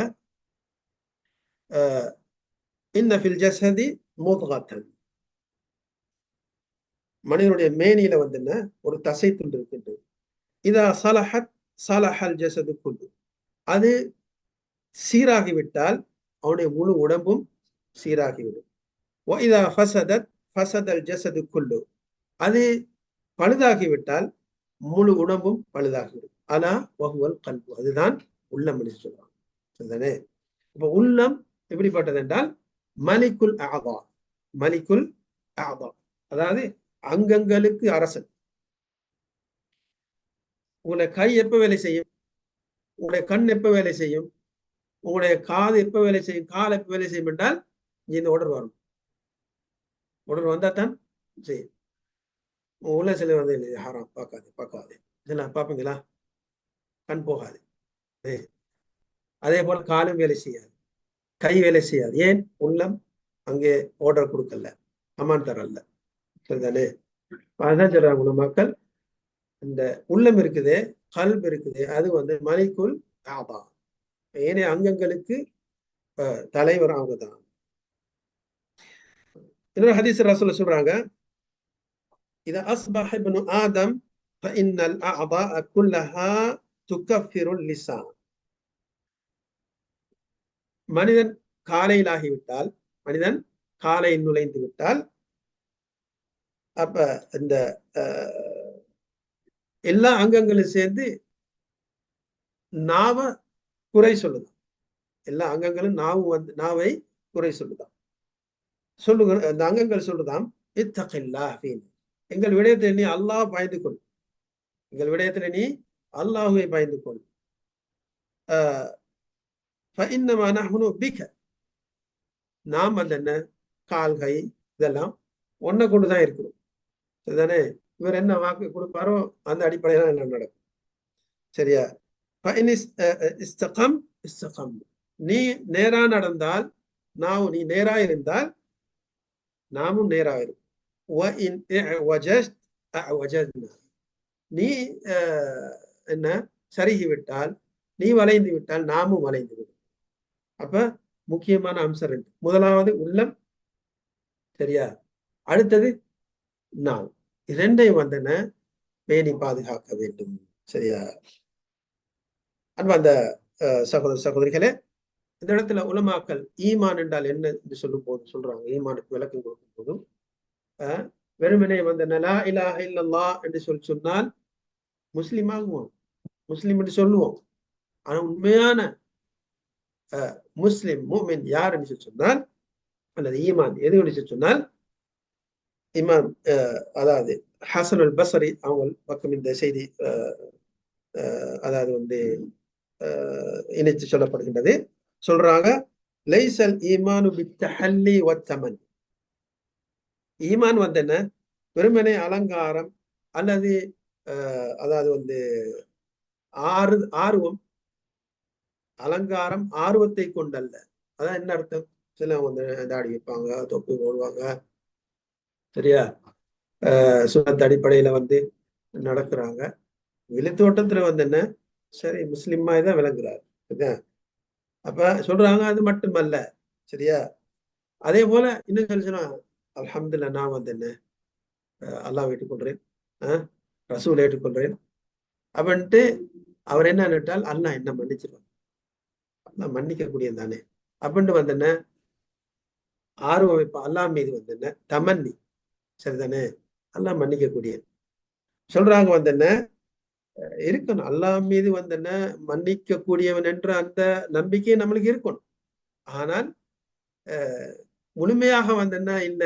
Speaker 1: இன்ன ஃபில் ஜஸதி முத்கத்தன், மனிதனுடைய மேனியில வந்து என்ன ஒரு தசை துண்டு இருக்கின்றது. இதா ஸலஹத் ஸலஹல் ஜஸது குல்லு, அது சீராகிவிட்டால் அவனுடைய முழு உடம்பும் சீராகிவிடும். வ இதா ஃபஸதத் ஃபஸதல் ஜஸது குல்லு, அது பழுதாகிவிட்டால் முழு உடம்பும் பழுதாகிவிடும். அலா வஹுவல் கல்பு, அதுதான் உள்ளம் என்று சொல்றாங்க. சரிதானே? இப்ப உள்ளம் எப்படிப்பட்டது என்றால் மலிக்குல் அஅதா, மலிக்குல் அஅதா, அதாவது அங்கங்களுக்கு அரசன். உங்களுடைய கை எப்ப வேலை செய்யும்? உங்களுடைய கண் எப்ப வேலை செய்யும்? உங்களுடைய காது எப்ப வேலை செய்யும்? கால் எப்ப வேலை செய்யும் என்றால் இந்த உடல் வரும். உடல் வந்தா தான் செய்யும். உள்ள சில வந்து ஹராம் பார்க்காது பார்க்காது, இதெல்லாம் பார்ப்பீங்களா? கண் போகாது. அதே போல காலும் வேலை செய்யாது, கை வேலை செய்யாது. ஏன்? உள்ளம் அங்கே ஆர்டர் கொடுக்கல, அமான் தரல. சரிதானே? அதுதான் சொல்றாங்க மக்கள், இந்த உள்ளம் இருக்குது, கல்ப் இருக்குது, அது வந்து மலைக்குள் ஆபா, ஏனைய அங்கங்களுக்கு தலைவர் அவங்க தான். இன்னொரு ஹதீஸ் ரசூல் சொல்றாங்க, இதா அஸ்பஹ இப்னு ஆதம் ஃபஇன்னல் அஅதாஅ குல்லஹா துகஃபிருல் லிசான். மனிதன் காலையில் ஆகிவிட்டால், மனிதன் காலையில் நுழைந்து விட்டால், அப்ப இந்த எல்லா அங்கங்களும் சேர்ந்து நாவ குறை சொல்லுதான். எல்லா அங்கங்களும் நாவை குறை சொல்லுதான். சொல்லுங்க, அந்த அங்கங்கள் சொல்லுதாம், இத்தகில்லாஹ் ஃபீனா, எங்கள் விடயத்தில் நீ அல்லாஹ் பயந்து கொள், எங்கள் விடயத்தில் நீ அல்லாஹுவை பயந்து கொள். ஃபஇன்னமா நஹ்னு பிக, நாம் அந்த என்ன கால் கை இதெல்லாம் ஒன்றை கொண்டுதான் இருக்கிறோம். சரிதானே? இவர் என்ன வாக்கு கொடுப்பாரோ அந்த அடிப்படையில எல்லாம் நடக்கும். சரியா? இஸ்தகம் இஸ்தகம், நீ நேரா நடந்தால், நீ நேரா இருந்தால் நாமும் நேரா இருக்கும். நீ என்ன சருகி விட்டால், நீ வளைந்து விட்டால் நாமும் வளைந்து விடும். அப்ப முக்கியமான அம்சம் ரெண்டு. முதலாவது உள்ளம், சரியா? அடுத்தது நாம். இரண்டையும் வந்தன பேணி பாதுகாக்க வேண்டும். சரியா? அன்பு அந்த சகோதர சகோதரிகளே, இந்த இடத்துல உலமாக்கள் ஈமான் என்றால் என்ன என்று சொல்லும் போது சொல்றாங்க, ஈமானுக்கு விளக்கம் கொடுக்கும் போதும், வெறுமனே வந்து லா இலாஹ இல்லல்லாஹ் என்று சொன்னால் முஸ்லிம் ஆகுவோம், முஸ்லிம் என்று சொல்லுவோம். ஆனா உண்மையான முஸ்லிம் மூமின் யார் என்று சொன்னால், அல்லது ஈமான் எது என்று சொன்னால், இமாம் அதாவது ஹசன் அல் பஸ்ரி அவங்க பக்கம் இந்த செய்தி அதாவது வந்து இணைத்து சொல்லப்படுகின்றது. சொல்றாங்க, லைசல் ஈமானு பித்தஹல்லி வத்தமன். ஈமான் வந்து என்ன, வெறுமனே அலங்காரம் அல்லது அதாவது வந்து ஆர்வம், அலங்காரம் ஆர்வத்தை கொண்டல்ல. அதான் என்ன அர்த்தம்? சில வந்து தாடி வைப்பாங்க, தொப்பி போடுவாங்க, சரியா? சுனத் அடிப்படையில வந்து நடக்கிறாங்க. வெளித்தோட்டத்துல வந்து என்ன, சரி முஸ்லிமாய் தான் விளங்குறாரு. அப்ப சொல்றாங்க அது மட்டுமல்ல. சரியா? அதே போல இன்னும் சொல்லுச்சுன்னா, அல்ஹம்துலில்லாஹ், நான் வந்து என்ன அல்லாஹ் ஏற்றுக்கொள்றேன், ரசூல் ஏற்றுக்கொள்றேன் அப்படின்ட்டு அவர் என்ன நினைட்டால், அல்லாஹ் என்ன மன்னிச்சிருவான், அல்லாஹ் மன்னிக்கக்கூடியது தானே அப்படின்ட்டு வந்து என்ன ஆர்வம் வைப்பா. அல்லாஹ் மீது வந்து என்ன தமன்னி, சரிதானே? அல்லாஹ் மன்னிக்கக்கூடிய சொல்றாங்க வந்து என்ன இருக்கணும். அல்லாஹ் மீது வந்து என்ன மன்னிக்க கூடியவன் என்ற அந்த நம்பிக்கை நம்மளுக்கு இருக்கணும். ஆனால் முழுமையாக வந்து என்ன இல்ல,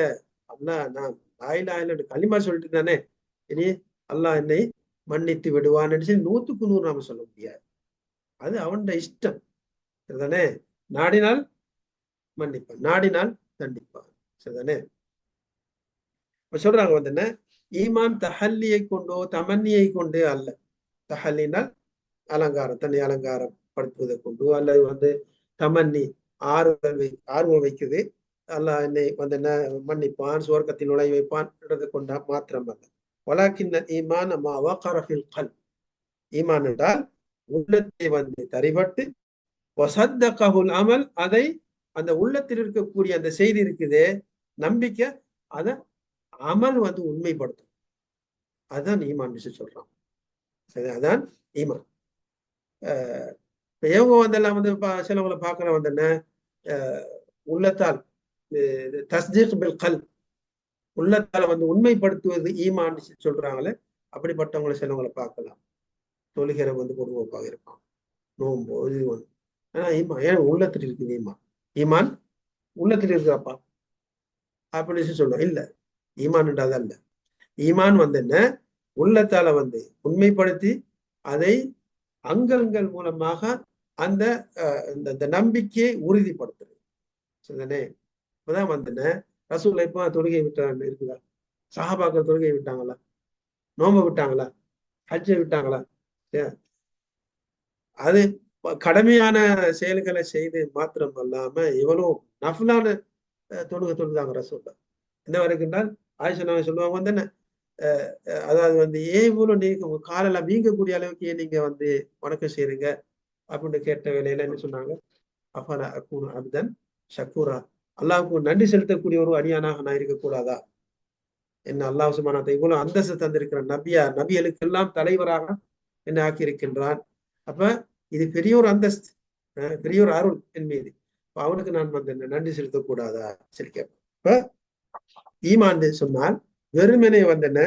Speaker 1: அல்லாஹ் நான் ஆயில களிமா சொல்லிட்டு தானே இனி அல்லாஹ் என்னை மன்னித்து விடுவான்னு 100க்கு 100 நாம சொல்ல முடியாது. அது அவன் இஷ்டம், சரிதானே? நாடினால் மன்னிப்பான், நாடினால் தண்டிப்பான், சரிதானே? இப்ப சொல்றாங்க வந்து என்ன, ஈமான் தஹல்லியை கொண்டோ தமன்னியை கொண்டு அல்ல. தஹல்லினால் அலங்காரம், தன்னை அலங்காரம் படுத்துவதை கொண்டு, அல்லது வந்து தமன்னி ஆர்வம் வைக்குது, அல்லாஹ் என்னை வந்து என்ன மன்னிப்பான், சுவர்க்கத்தில் நுழை வைப்பான் கொண்டா மாத்திரம் அல்ல. வலாக்கின் ஈமான் அம்மா வகரஃபில் கல்ப், ஈமான் என்றால் உள்ளத்தை வந்து தரிபட்டு வசத்தகஹுல் அமல், அதை அந்த உள்ளத்தில் இருக்கக்கூடிய அந்த செய்தி இருக்குதே நம்பிக்கை, அதை அமல் வந்து உண்மைப்படுத்தும். அதுதான் ஈமான் விஷயம் சொல்றான். சரி, அதான் ஈமான். இவங்க வந்தெல்லாம் வந்து சிலவங்களை பார்க்கிற வந்து என்ன உள்ளத்தால் தஸ்தீக் பில் கல்ப், உள்ளத்தால வந்து உண்மைப்படுத்துவது ஈமான் சொல்றாங்களே, அப்படிப்பட்டவங்களை சிலவங்களை பார்க்கலாம். தொழுகிற வந்து பொதுவாக இருப்பான், நோம்போ இது வந்து. ஆனா ஈமான் ஏன் உள்ளத்தில் இருக்குது, ஈமான் ஈமான் உள்ளத்தில் இருக்கிறப்பா அப்படின்னு சொல்லுவோம். இல்ல, ஈமான்ன்றதான் இல்ல. ஈமான் வந்து என்ன, உள்ளத்தால வந்து உண்மைப்படுத்தி அதை அங்கங்கள் மூலமாக அந்த நம்பிக்கையை உறுதிப்படுத்துறது, சரிதானே? இப்பதான் வந்து ரசூல் இப்ப தொழுகை விட்டாங்க இருக்குதா? சஹாபாக்கள் தொழுகை விட்டாங்களா? நோம்ப விட்டாங்களா? ஹஜ்ஜை விட்டாங்களா? அது கடமையான செயல்களை செய்து மாத்திரம் அல்லாம இவனும் நஃபிலான தொழுதாங்க ரசூல்லா. என்ன வரைக்கும்னால் ஆயிஷா நாங்க சொல்லுவாங்க வந்து என்ன, அதாவது வந்து ஏன் இவ்வளவு நீங்க உங்க காலெல்லாம் வீங்கக்கூடிய அளவுக்கு ஏன் நீங்க வந்து வணக்கம் செய்றீங்க அப்படின்னு கேட்ட வேலையில என்ன சொன்னாங்க, அஃபலா அக்கூனு அப்தன் ஷக்கூரா, அல்லாஹ்வுக்கு நன்றி செலுத்தக்கூடிய ஒரு அடியானாக நான் இருக்கக்கூடாதா? என்ன அல்லாஹ் சுப்ஹானஹு வ தஆலா இவ்வளவு அந்தஸ்து தந்திருக்கிற நபிகளுக்கெல்லாம் தலைவராக என்ன ஆக்கியிருக்கின்றான். அப்ப இது பெரிய ஒரு அந்தஸ்து, பெரிய ஒரு அருள் என் மீது. அவனுக்கு நான் வந்து நன்றி செலுத்தக்கூடாதா சரி கேட்பேன். இப்ப ஈமான் சொன்னால் வெறுமனே வந்து என்ன,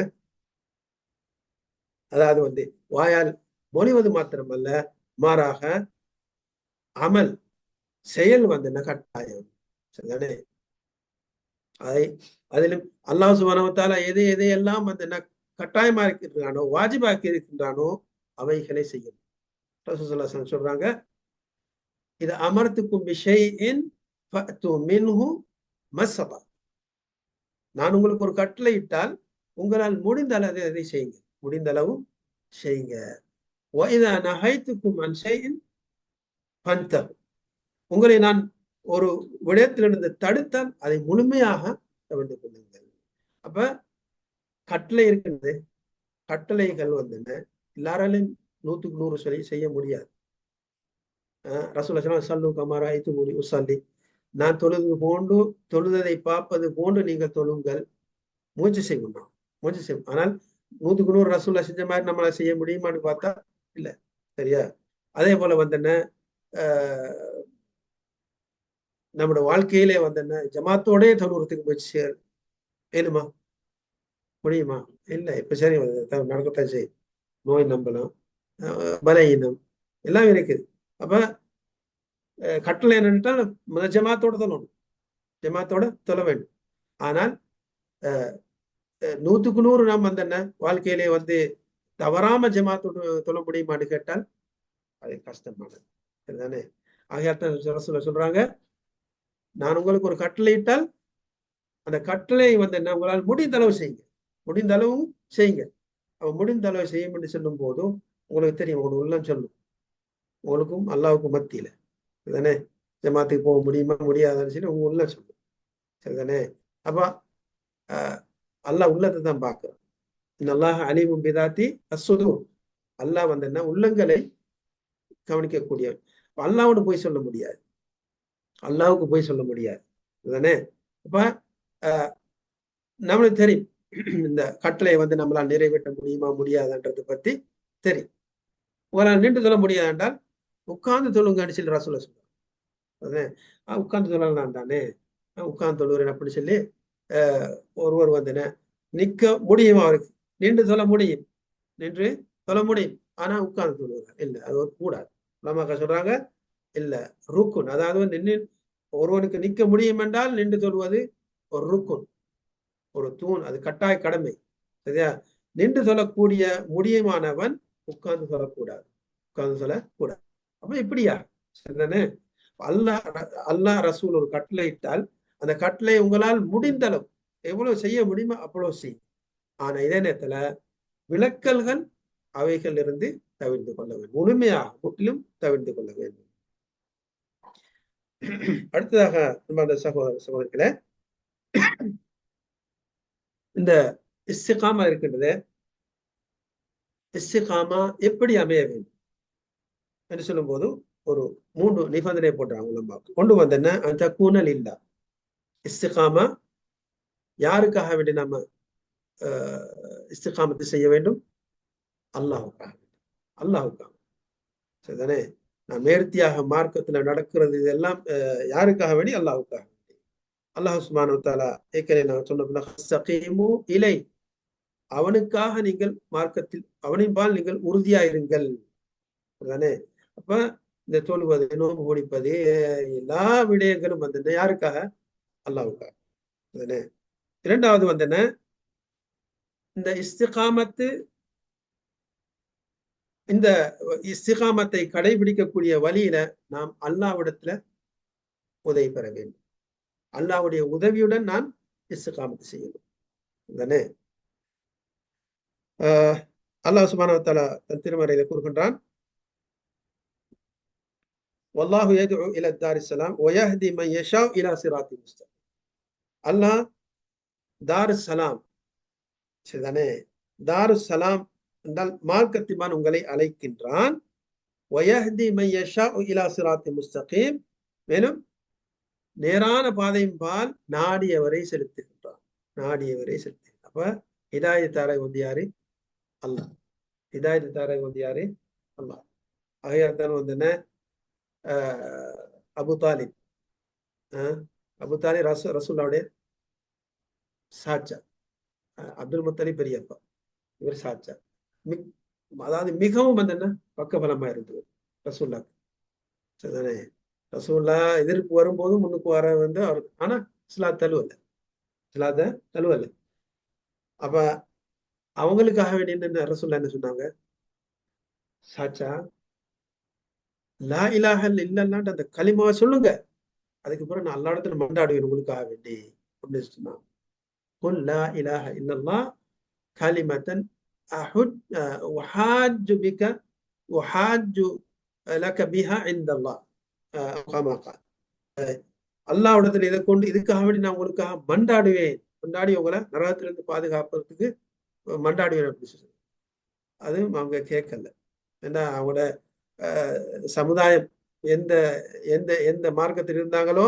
Speaker 1: அதாவது வந்து வாயால் மொழிவது மாத்திரமல்ல, மாறாக அமல் செயல் வந்து என்ன கட்டாயம். சரிதானே? அதை அதிலும் அல்லாஹ் சுப்ஹானஹு வ தஆலா எதையெல்லாம் வந்து என்ன கட்டாயமா இருக்கின்றானோ, வாஜிபாக்கி இருக்கின்றானோ அவைகளை செய்யும். ரசூலுல்லாஹி ஸல்லல்லாஹு அலைஹி வஸல்லம் சொல்றாங்க, இது அமர்த்துக்கும் பிஷைஇன் ஃபஅத்து மின்ஹு மஸ்ஸபா. நான் உங்களுக்கு ஒரு கட்டளை இட்டால் உங்களால் முடிந்த அளவு அதை செய்யுங்க, முடிந்த அளவு செய்யுங்க. வஇதா நஹைத்துக்கும் அன் ஷைஇன் ஃபன்தஹு. உங்களை நான் ஒரு விடயத்திலிருந்து தடுத்தால் அதை முழுமையாக தவிர்த்து கொள்ளுங்கள். அப்ப கட்டளை இருக்கின்றது. கட்டளைகள் வந்து என்ன, எல்லாராலையும் 100க்கு 100 சொல்லி செய்ய முடியாது. ரசூலுல்லாஹி ஸல்லல்லாஹு அலைஹி வஸல்லம் ஸல்லு கமா ரஅய்துமூனி உஸல்லி, நான் தொழுததை பார்ப்பது போன்று நீங்கள் தொழுங்கள். முயற்சி செய்யணும், முயற்சி செய்யும். ஆனால் 100க்கு 100 ரசூலுல்லாஹ் செஞ்ச மாதிரி நம்மளால செய்ய முடியுமான்னு பார்த்தா இல்ல. சரியா? அதே போல வந்து என்ன, நம்மளோட வாழ்க்கையிலே வந்து என்ன ஜமாத்தோடே தொழுறதுக்கு முயற்சி செய்யறது வேணுமா? முடியுமா? இல்ல. இப்ப சரி நடக்கத்தான் செய்யும். நோய் நம்பலாம், பலகீனம் எல்லாம் இருக்குது. அப்ப கட்டளை என்னன்றால் ஜமாத்தோட தொழணும், ஜமாத்தோட தொழ வேண்டும். ஆனால் 100க்கு 100 நாம் வந்து என்ன வாழ்க்கையிலே வந்து தவறாம ஜமாத்தோடு தொழ முடியுமான்னு கேட்டால் அது கஷ்டமானது. சரிதானே? ஆகையாத்தான் ரசூலுல்லாஹ் சொல்றாங்க, நான் உங்களுக்கு ஒரு கட்டளை இட்டால் அந்த கட்டளை வந்து என்ன உங்களால் முடிந்த அளவு செய்யுங்க, முடிந்த அளவும் செய்யுங்க. அவ முடிந்த அளவு செய்யும் என்று சொல்லும் போதும் உங்களுக்கு தெரியும், உங்களுக்கு உள்ளம் சொல்லும், உங்களுக்கும் அல்லாவுக்கும் மத்தியில. சரிதானே? ஜமாத்துக்கு போக முடியுமா முடியாதான்னு சொல்லி உங்க உள்ள சொல்லும். சரிதானே? அப்ப அல்லாஹ் உள்ளத்தை தான் பார்க்கிறோம். அல்லாஹ் அலீமும் பிதாத்தி அஸ்ஸுதூர். அல்லாஹ் வந்து என்ன உள்ளங்களை கவனிக்கக்கூடியவன். அல்லாஹ்வோடு போய் சொல்ல முடியாது, அல்லாஹ்வுக்கு போய் சொல்ல முடியாது. சரிதானே? அப்ப நம்மளுக்கு தெரியும் இந்த கட்டளையை வந்து நம்மளால் நிறைவேற்ற முடியுமா முடியாதுன்றதை பத்தி தெரியும். உங்களால் நின்று சொல்ல முடியாது என்றால் உட்கார்ந்து தொழுங்கன்னு சொல்லி ரசூலுல்லாஹ் சொல்றாங்க. உட்கார்ந்து தொழலாம் தானே, உட்கார்ந்து தொழுகிறேன் அப்படின்னு சொல்லி ஒருவர் வந்து நிக்க முடியும், அவருக்கு நின்று சொல்ல முடியும், நின்று சொல்ல முடியும். ஆனா உட்கார்ந்து சொல்லுவாங்க இல்ல, அது ஒரு கூடாது. உலமாக்கள் சொல்றாங்க இல்ல, ருக்குன், அதாவது நின்று ஒருவனுக்கு நிக்க முடியும் என்றால் நின்று சொல்வது ஒரு ருக்குன், ஒரு தூண், அது கட்டாய கடமை. சரியா? நின்று சொல்லக்கூடிய முடியுமானவன் உட்கார்ந்து சொல்லக்கூடாது, உட்கார்ந்து சொல்லக்கூடாது. அப்ப இப்படியா? சரிதானே? அல்லாஹ் அல்லாஹ் ரசூல் ஒரு கட்டளை இட்டால் அந்த கட்டளை உங்களால் முடிந்த அளவு எவ்வளவு செய்ய முடியுமோ அவ்வளவு செய்யும். ஆனா இதே நேரத்துல விலக்கல்கள் அவைகள் இருந்து தவிர்த்து கொள்ள வேண்டும், முழுமையாக முற்றிலும் தவிர்த்து கொள்ள வேண்டும். அடுத்ததாக அந்த சகோதரர்களே, இந்த இஸ்திகாமா இருக்கின்றது, இஸ்திகாமா எப்படி அமைய வேண்டும் என்று சொல்லும் போது ஒரு 3 நிபந்தனை போட்டாங்க. கொண்டு வந்தேன்னா அந்த கூனல் இல்லா. இஸ்திகாமா யாருக்காக வேண்டி நம்ம இஸ்திகாமத்தை செய்ய வேண்டும்? அல்லாஹுக்காக, அல்லாஹுக்காக. சரிதானே? நான் நேர்த்தியாக மார்க்கத்துல நடக்கிறது இதெல்லாம் யாருக்காக வேண்டி? அல்லாஹுக்காக. அல்லாஹ் சுப்ஹானஹு வ தஆலா ஏற்கனவே நான் சொன்ன இலை, அவனுக்காக நீங்கள் மார்க்கத்தில் அவனின்பால் நீங்கள் உறுதியாயிருங்கள். சரிதானே? அப்ப இந்த தொழுவது, நோன்பு பிடிப்பது, எல்லா விடயங்களும் வந்து யாருக்காக? அல்லாஹுக்காக. சரிதானே? இரண்டாவது வந்து என்ன, இந்த இஸ்திகாமத்து, இந்த இஸ்திகாமத்தை கடைபிடிக்கக்கூடிய வழியில நாம் அல்லாஹ்விடத்துல உதவி பெற வேண்டும். அல்லாஹ்வுடைய உதவியுடன் நான் இஸ்திகாமத்து செய்யணும். தானே? அல்லாஹ் சுப்ஹானஹு வ தஆலா தன் திருமறையில கூறுகின்றான், வல்லாஹு யதுஉ இலா தாரிஸ்ஸலாம் வ யஹ்தி மன் யஷாஉ இலா சிராத்தின் முஸ்தகீம். அல்லாஹ் தாருஸ்ஸலாம், சரிதானே, தாருஸ்ஸலாம் என்றால் மார்க்கத்தின்பால் உங்களை அழைக்கின்றான். வயஹ்தி மன் யஷாஉ இலா சிராத்தின் முஸ்தகீம், மேலும் நேரான பாதையின்பால் நாடியவரை செலுத்துகின்றான். நாடியவரை செலுத்துகின்றான். அப்ப ஹிதாயத்தாரை வந்து யாரு? அல்லாஹ். ஹிதாயத்தாரை வந்து யாரு? அல்லாஹ். ஆகையால்தான் வந்து என்ன, அபு தாலிப், அபு தாலிப் ரசூலுல்லாவுடைய சாச்சா, அப்துல் முத்தலிப் பெரியப்பா, இவர் சாச்சா. அதாவது மிகவும் வந்து என்ன பக்கபலமா இருந்தது ரசூல்லா, சரிதானே. ரசூல்லா எதிர்ப்பு வரும்போது முன்னுக்கு வர வந்து அவர், ஆனா இஸ்லாத் தழுவல, இஸ்லாத்த தழுவல. அப்ப அவங்களுக்காக வேண்டிய என்ன ரசூல்லா என்ன சொன்னாங்க? சாச்சா, லா இலாஹ இல்லல்லாஹ்ன்ற அந்த கலிமாவை சொல்லுங்க, அதுக்கப்புறம் நான் அல்லா இடத்துல மண்டாடுவேன் உங்களுக்காக வேண்டி அப்படின்னு சொன்னாங்க. குல் லா இலாஹ இல்லல்லாஹ் கலிமத்தன் அஹுஜ் உஹாஜ்ஜு பிக உஹாஜ்ஜு லக பிஹா இன்தல்லாஹ் கமா கால். அல்லாஹ்விடத்துல இதை கொண்டு இதுக்காக வேண்டி நான் உங்களுக்காக மண்டாடுவேன், மண்டாடி உங்களை நரகத்திலிருந்து பாதுகாப்பதற்கு மண்டாடுவேன் அப்படின்னு சொல்லி. அதுவும் அவங்க கேட்கல. ஏன்னா அவங்களோட சமுதாயம் எந்த எந்த எந்த மார்க்கத்தில் இருந்தாங்களோ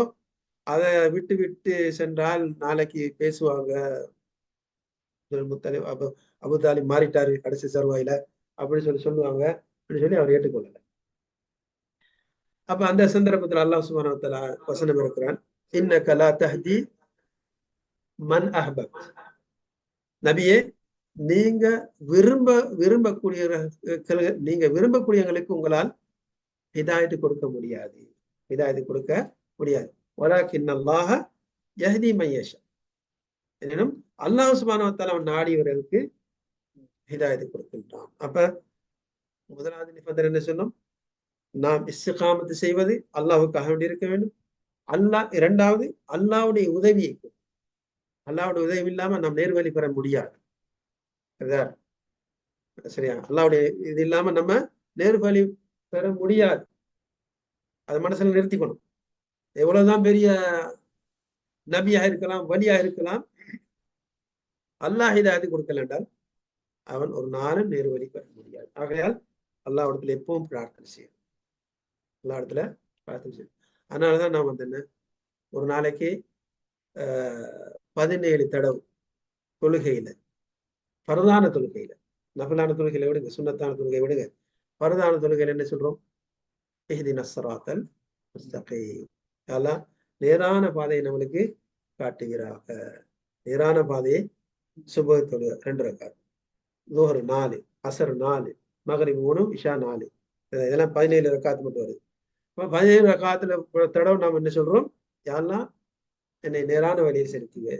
Speaker 1: அதை விட்டு விட்டு சென்றால் நாளைக்கு பேசுவாங்க, முத்தலிப் அபு தாலிப் மாறிட்டாரு கடைசி சருவாயில அப்படின்னு சொல்லி சொல்லுவாங்க அப்படின்னு சொல்லி அவர் ஏற்றுக்கொள்ளல. அப்ப அந்த சந்தர்ப்பத்தில் அல்லாஹ் சுப்ஹானஹு வ தஆலா வசனம் இருக்கிறான், இன்னக லா தஹ்தி மன் அஹ்பப். நபியே, நீங்க விரும்பக்கூடிய நீங்க விரும்பக்கூடியவங்களுக்கு உங்களால் ஹிதாயத்து கொடுக்க முடியாது, ஹிதாயத்து கொடுக்க முடியாது. வலாக்கின் அல்லாஹ யஹ்தி மன் யஷா. எனினும் அல்லாஹ் சுப்ஹானஹு வ தஆலா நாடியவர்களுக்கு ஹிதாயத்து கொடுக்கின்றான். அப்ப முதலாவது நிபந்தனை என்ன சொன்னோம்? நாம் இஸ்திகாமத்து செய்வது அல்லாஹ்வுக்காக வேண்டி இருக்க வேண்டும். இரண்டாவது அல்லாஹ்வுடைய உதவியை, அல்லாஹ்வுடைய உதவி இல்லாம நாம் நேர்வழி பெற முடியாது. சரியா? அல்லாஹ்வுடைய இது இல்லாம நம்ம நேர்வழி பெற முடியாது. அது மனசுல நிறுத்திக்கணும். எவ்வளவுதான் பெரிய நபியா இருக்கலாம், வலியா இருக்கலாம், அல்லாஹ் ஹிதாயத்து கொடுக்கல என்றால் அவன் ஒரு நாளும் நேர்வழி பெற முடியாது. ஆகையால் அல்லாஹ்விடத்துல எப்பவும் பிரார்த்தனை செய்யணும். அல்லாஹ்விடத்துல பிரார்த்தனை செய்யணும். அதனாலதான் நான் வந்து என்ன, ஒரு நாளைக்கு 17 தடவை தொழுகையில, பரதான தொழுகையில, நஃபிலான தொழுகையில விடுங்க, சுன்னத்தான தொழுகை விடுங்க, பரதான தொழுகையில என்ன சொல்றோம்? இஹ்தின ஸிராத்தல் முஸ்தகீம். அல்லாஹ் நேரான பாதையை நம்மளுக்கு காட்டுகிறாக. நேரான பாதையை சுபஹ் தொழுகை 2 ரக்காத், லுஹர் 4, அஸ்ர் 4, மக்ரிப் 3, இஷா 4, இதெல்லாம் 17 ரக்காத் மட்டும் வருது. 17 ரக்காத்துல தடவை நாம் என்ன சொல்றோம்? யா அல்லாஹ் என்னை நேரான வழியில்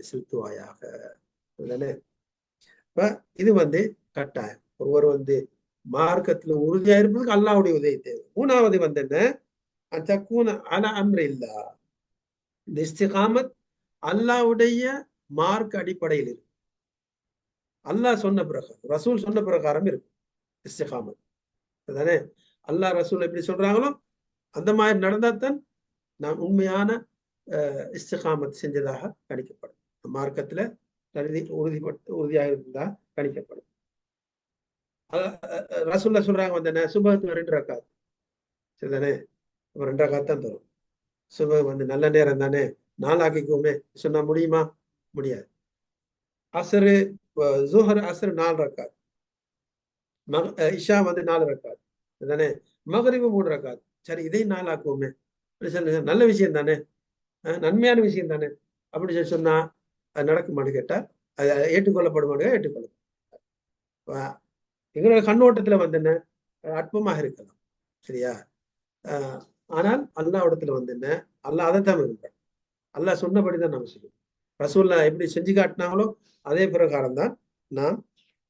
Speaker 1: செலுத்துவாயாக. இப்ப இது வந்து கட்டாயம். ஒருவர் வந்து மார்க்கத்துல உறுதியா இருப்பதுக்கு அல்லாஹ்வுடைய உதவி தேவை. மூணாவது வந்து என்ன, அத்தக்கூன அலா அம்ரி இல்லா. இந்த இஸ்திகாமத் அல்லாஹ்வுடைய மார்க் அடிப்படையில் இருக்கு. அல்லாஹ் சொன்ன பிரகாரம், ரசூல் சொன்ன பிரகாரம் இருக்கு இஸ்திகாமத். அதானே, அல்லாஹ் ரசூல் எப்படி சொல்றாங்களோ அந்த மாதிரி நடந்தாத்தான் நாம் உண்மையான இஸ்திகாமத் செஞ்சதாக கணிக்கப்படும். மார்க்கத்துல உறுதியாக இருந்தா கணிக்கப்படும். ரசூல்லா சொல்றாங்க வந்து சுபஹத்துக்கு 2 ரக்காத், சரிதானே, 2 ரக்காத் தான் தரும். சுபஹ் வந்து நல்ல நேரம் தானே, 4 ஆக்கிக்குவோமே சொன்னா முடியுமா? முடியாது. அஸ்ரு, ஸுஹர் அஸ்ர் 4 ரக்காத், இஷா வந்து 4 ரக்காத், சரிதானே, மக்ரிப் 3 ரக்காத். சரி, இதை 4 ஆக்குவோமே, நல்ல விஷயம் தானே, நன்மையான விஷயம் தானே அப்படி சொல்லி சொன்னா அது நடக்குமான்னு கேட்டா அது ஏற்றுக்கொள்ளப்படுமான்னு ஏற்றுக்கொள்ளும். எங்களோட கண்ணோட்டத்துல வந்து என்ன, அற்பமாக இருக்கலாம், சரியா. ஆனால் அல்லாஹ்விடத்துல வந்து என்ன, அல்லாஹ் அதைத்தான் விரும்புறான். அல்லாஹ் சொன்னபடிதான் நாம் செய்யணும். ரசூல்லா எப்படி செஞ்சு காட்டினாங்களோ அதே பிரகாரம் தான் நாம்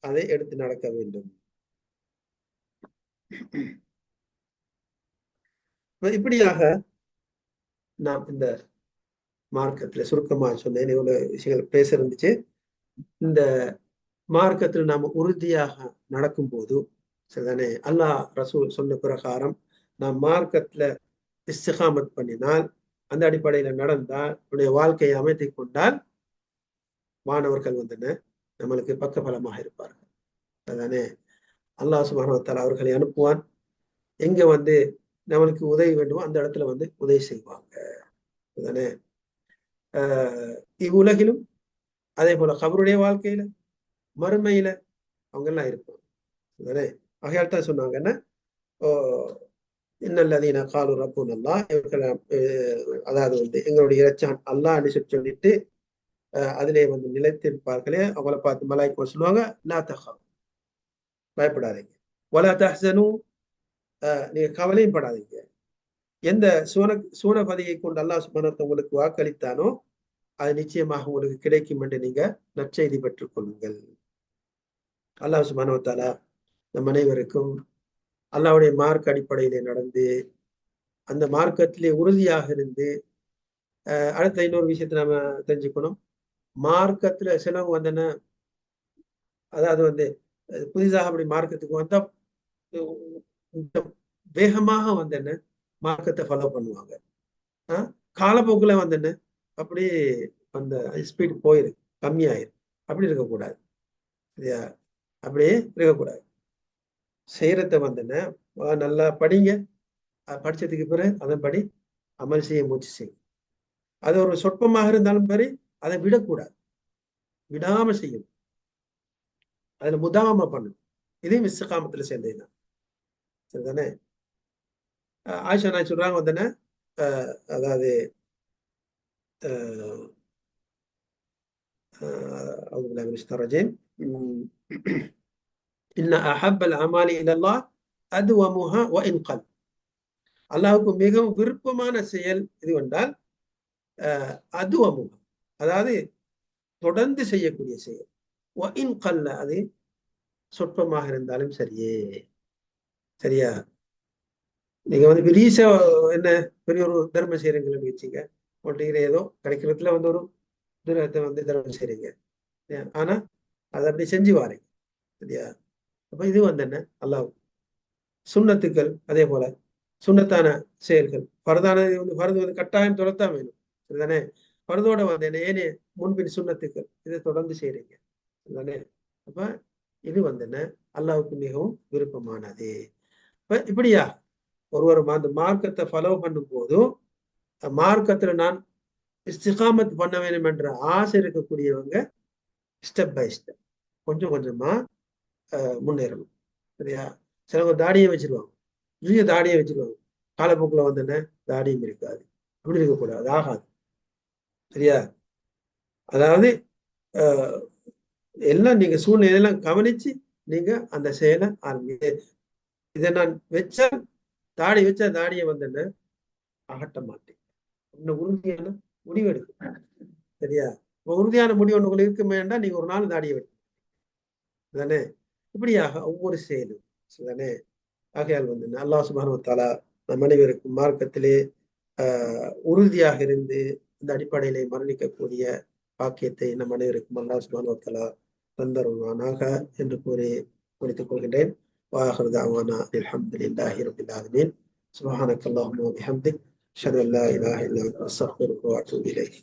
Speaker 1: அதை எடுத்து நடக்க வேண்டும். இப்படியாக நாம் இந்த மார்க்கத்துல சுருக்கமா சொன்னேன், இவ்வளவு விஷயங்கள் பேச இருந்துச்சு. இந்த மார்க்கத்தில் நாம் உறுதியாக நடக்கும் போது சரிதானே, அல்லாஹ் ரசூல் சொன்ன பிரகாரம் நாம் மார்க்கத்துல இஸ்திகாமத் பண்ணினால், அந்த அடிப்படையில நடந்தால், நம்முடைய வாழ்க்கையை அமைத்துக் கொண்டால், மாணவர்கள் நம்மளுக்கு பக்கபலமாக இருப்பார்கள். அதுதானே அல்லாஹ் சுப்ஹானஹு வ தஆலா அவர்களை அனுப்புவான். எங்க நம்மளுக்கு உதவி வேண்டுமோ அந்த இடத்துல உதவி செய்வாங்க. அதுதானே இவ்வுலகிலும் அதே போல கபருடைய வாழ்க்கையில மறுமையில அவங்க எல்லாம் இருப்பாங்க. அதுதானே ஆகையால் தான் சொன்னாங்க என்ன, இன்னல்லதீன காலு ரப்புன அல்லாஹ், அதாவது எங்களுடைய இறைச்சான் அல்லாஹ்னு சொல்லிட்டு அதிலே நிலைத்திருப்பார்களே, அவங்கள பார்த்து மலாய்க்கு சொல்லுவாங்க, லா தஹாஃப், பயப்படாதீங்க, வலா தஹ்ஸனு, நீங்க கவலையும் படாதீங்க. எந்த சூனபதியை கொண்டு அல்லாஹ் சுப்ஹானஹு உங்களுக்கு வாக்களித்தானோ அது நிச்சயமாக உங்களுக்கு கிடைக்கும் என்று நீங்க நற்செய்தி பெற்றுக் கொள்ளுங்கள். அல்லாஹ் சுப்ஹானஹு வ தஆலா நம் அனைவருக்கும் அல்லாஹ்வுடைய மார்க் அடிப்படையிலே நடந்து அந்த மார்க்கத்திலே உறுதியாக இருந்து, அடுத்த இன்னொரு விஷயத்தை நாம தெரிஞ்சுக்கணும். மார்க்கத்துல சிலவங்க அதாவது புதிதாக அப்படி மார்க்கத்துக்கு வந்தா வேகமாக மார்க்கத்தை ஃபாலோ பண்ணுவாங்க. காலப்போக்குல அப்படி அந்த ஸ்பீட் போயிரு கம்மியாயிரு. அப்படி இருக்கக்கூடாது. சரியா? அப்படியே இருக்கக்கூடாது. செய்யறத நல்லா படிங்க. படிச்சதுக்கு பிறகு அதன்படி அமல் செய்ய முயற்சி செய்யும். அது ஒரு சொற்பமாக இருந்தாலும் சரி, அதை விடக்கூடாது. விடாம செய்யும். அதுல முதாம பண்ணணும். இதையும் இஸ்திகாமத்துல சேர்ந்ததுதான். சரிதானே? ஆயிஷா நான் சொல்றாங்க அதாவது أعوذ بالله من الشيطان الرجيم إن أحب الأعمال إلى الله أدومها وإن قل. அல்லாஹ்வுக்கு மிகவும் விருப்பமான செயல் இது என்றால் அதுவமுக, அதாவது தொடர்ந்து செய்யக்கூடிய செயல். வஇன் கல்ல, அது சொற்பமாக இருந்தாலும் சரியே. சரியா? நீங்க பெரிய பெரிய ஒரு தர்மம் செய்யறீங்கன்னு வச்சுங்க, உங்கள்கிட்ட ஏதோ கிடைக்கிறதுல ஒரு துரகத்தை தர்மம் செய்றீங்க. ஆனா அதை அப்படி செஞ்சு வாரீங்க. சரியா? அப்ப இது அல்லாஹ் சுண்ணத்துக்கள் அதே போல சுண்ணத்தான செயல்கள், பரதானது பரது கட்டாயம் தொடர்த்தான் வேணும். சரிதானே? பரதோட ஏனே முன்பின் சுண்ணத்துக்கள் இதை தொடர்ந்து செய்றீங்க. சரிதானே? அப்ப இது அல்லாஹ்வுக்கு மிகவும் விருப்பமானது. இப்படியா ஒருவர் அந்த மார்க்கத்தை ஃபாலோ பண்ணும் போதும், மார்க்கத்துல நான் இஸ்திகாமத் பண்ண வேண்டும் என்ற ஆசை இருக்கக்கூடியவங்க ஸ்டெப் பை ஸ்டெப் கொஞ்சம் கொஞ்சமா முன்னேறணும். சரியா? சிலவங்க தாடியை வச்சிருவாங்க, நிறைய தாடியை வச்சிருவாங்க, காலப்போக்குல தாடியும் இருக்காது. அப்படி இருக்கக்கூடாது, ஆகாது. சரியா? அதாவது எல்லாம் நீங்க சூழ்நிலையெல்லாம் கவனிச்சு நீங்க அந்த செயலை ஆரம்பிங்க. இதை நான் வச்சா தாடி வச்சா தாடியை அகட்ட மாட்டேன். இன்னும் உறுதியான முடிவு எடுக்கும். சரியா? உறுதியான முடிவு ஒன்று இருக்குமே என்றால் நீங்க ஒரு நாள் தாடியை வெட்ட தானே. இப்படியாக ஒவ்வொரு செயலும் தானே. ஆகையால் அல்லாஹ் சுப்ஹானஹு வ தஆலா நம் அனைவருக்கும் மார்க்கத்திலே உறுதியாக இருந்து இந்த அடிப்படையிலே மரணிக்கக்கூடிய பாக்கியத்தை நம் அனைவருக்கும் அல்லாஹ் சுப்ஹானஹு வ தஆலா தந்தருவானாக என்று கூறி முடித்துக் கொள்கின்றேன். வாஹிரு தஅவானா அல்ஹம்துலில்லாஹி ரப்பில் ஆலமீன். சுப்ஹானக அல்லாஹும்ம வ பிஹம்திக், அஷ்ஹது அன் லா இலாஹா இல்லா அன்த, அஸ்தக்ஃபிருக வ அத்தூபு இலைக்.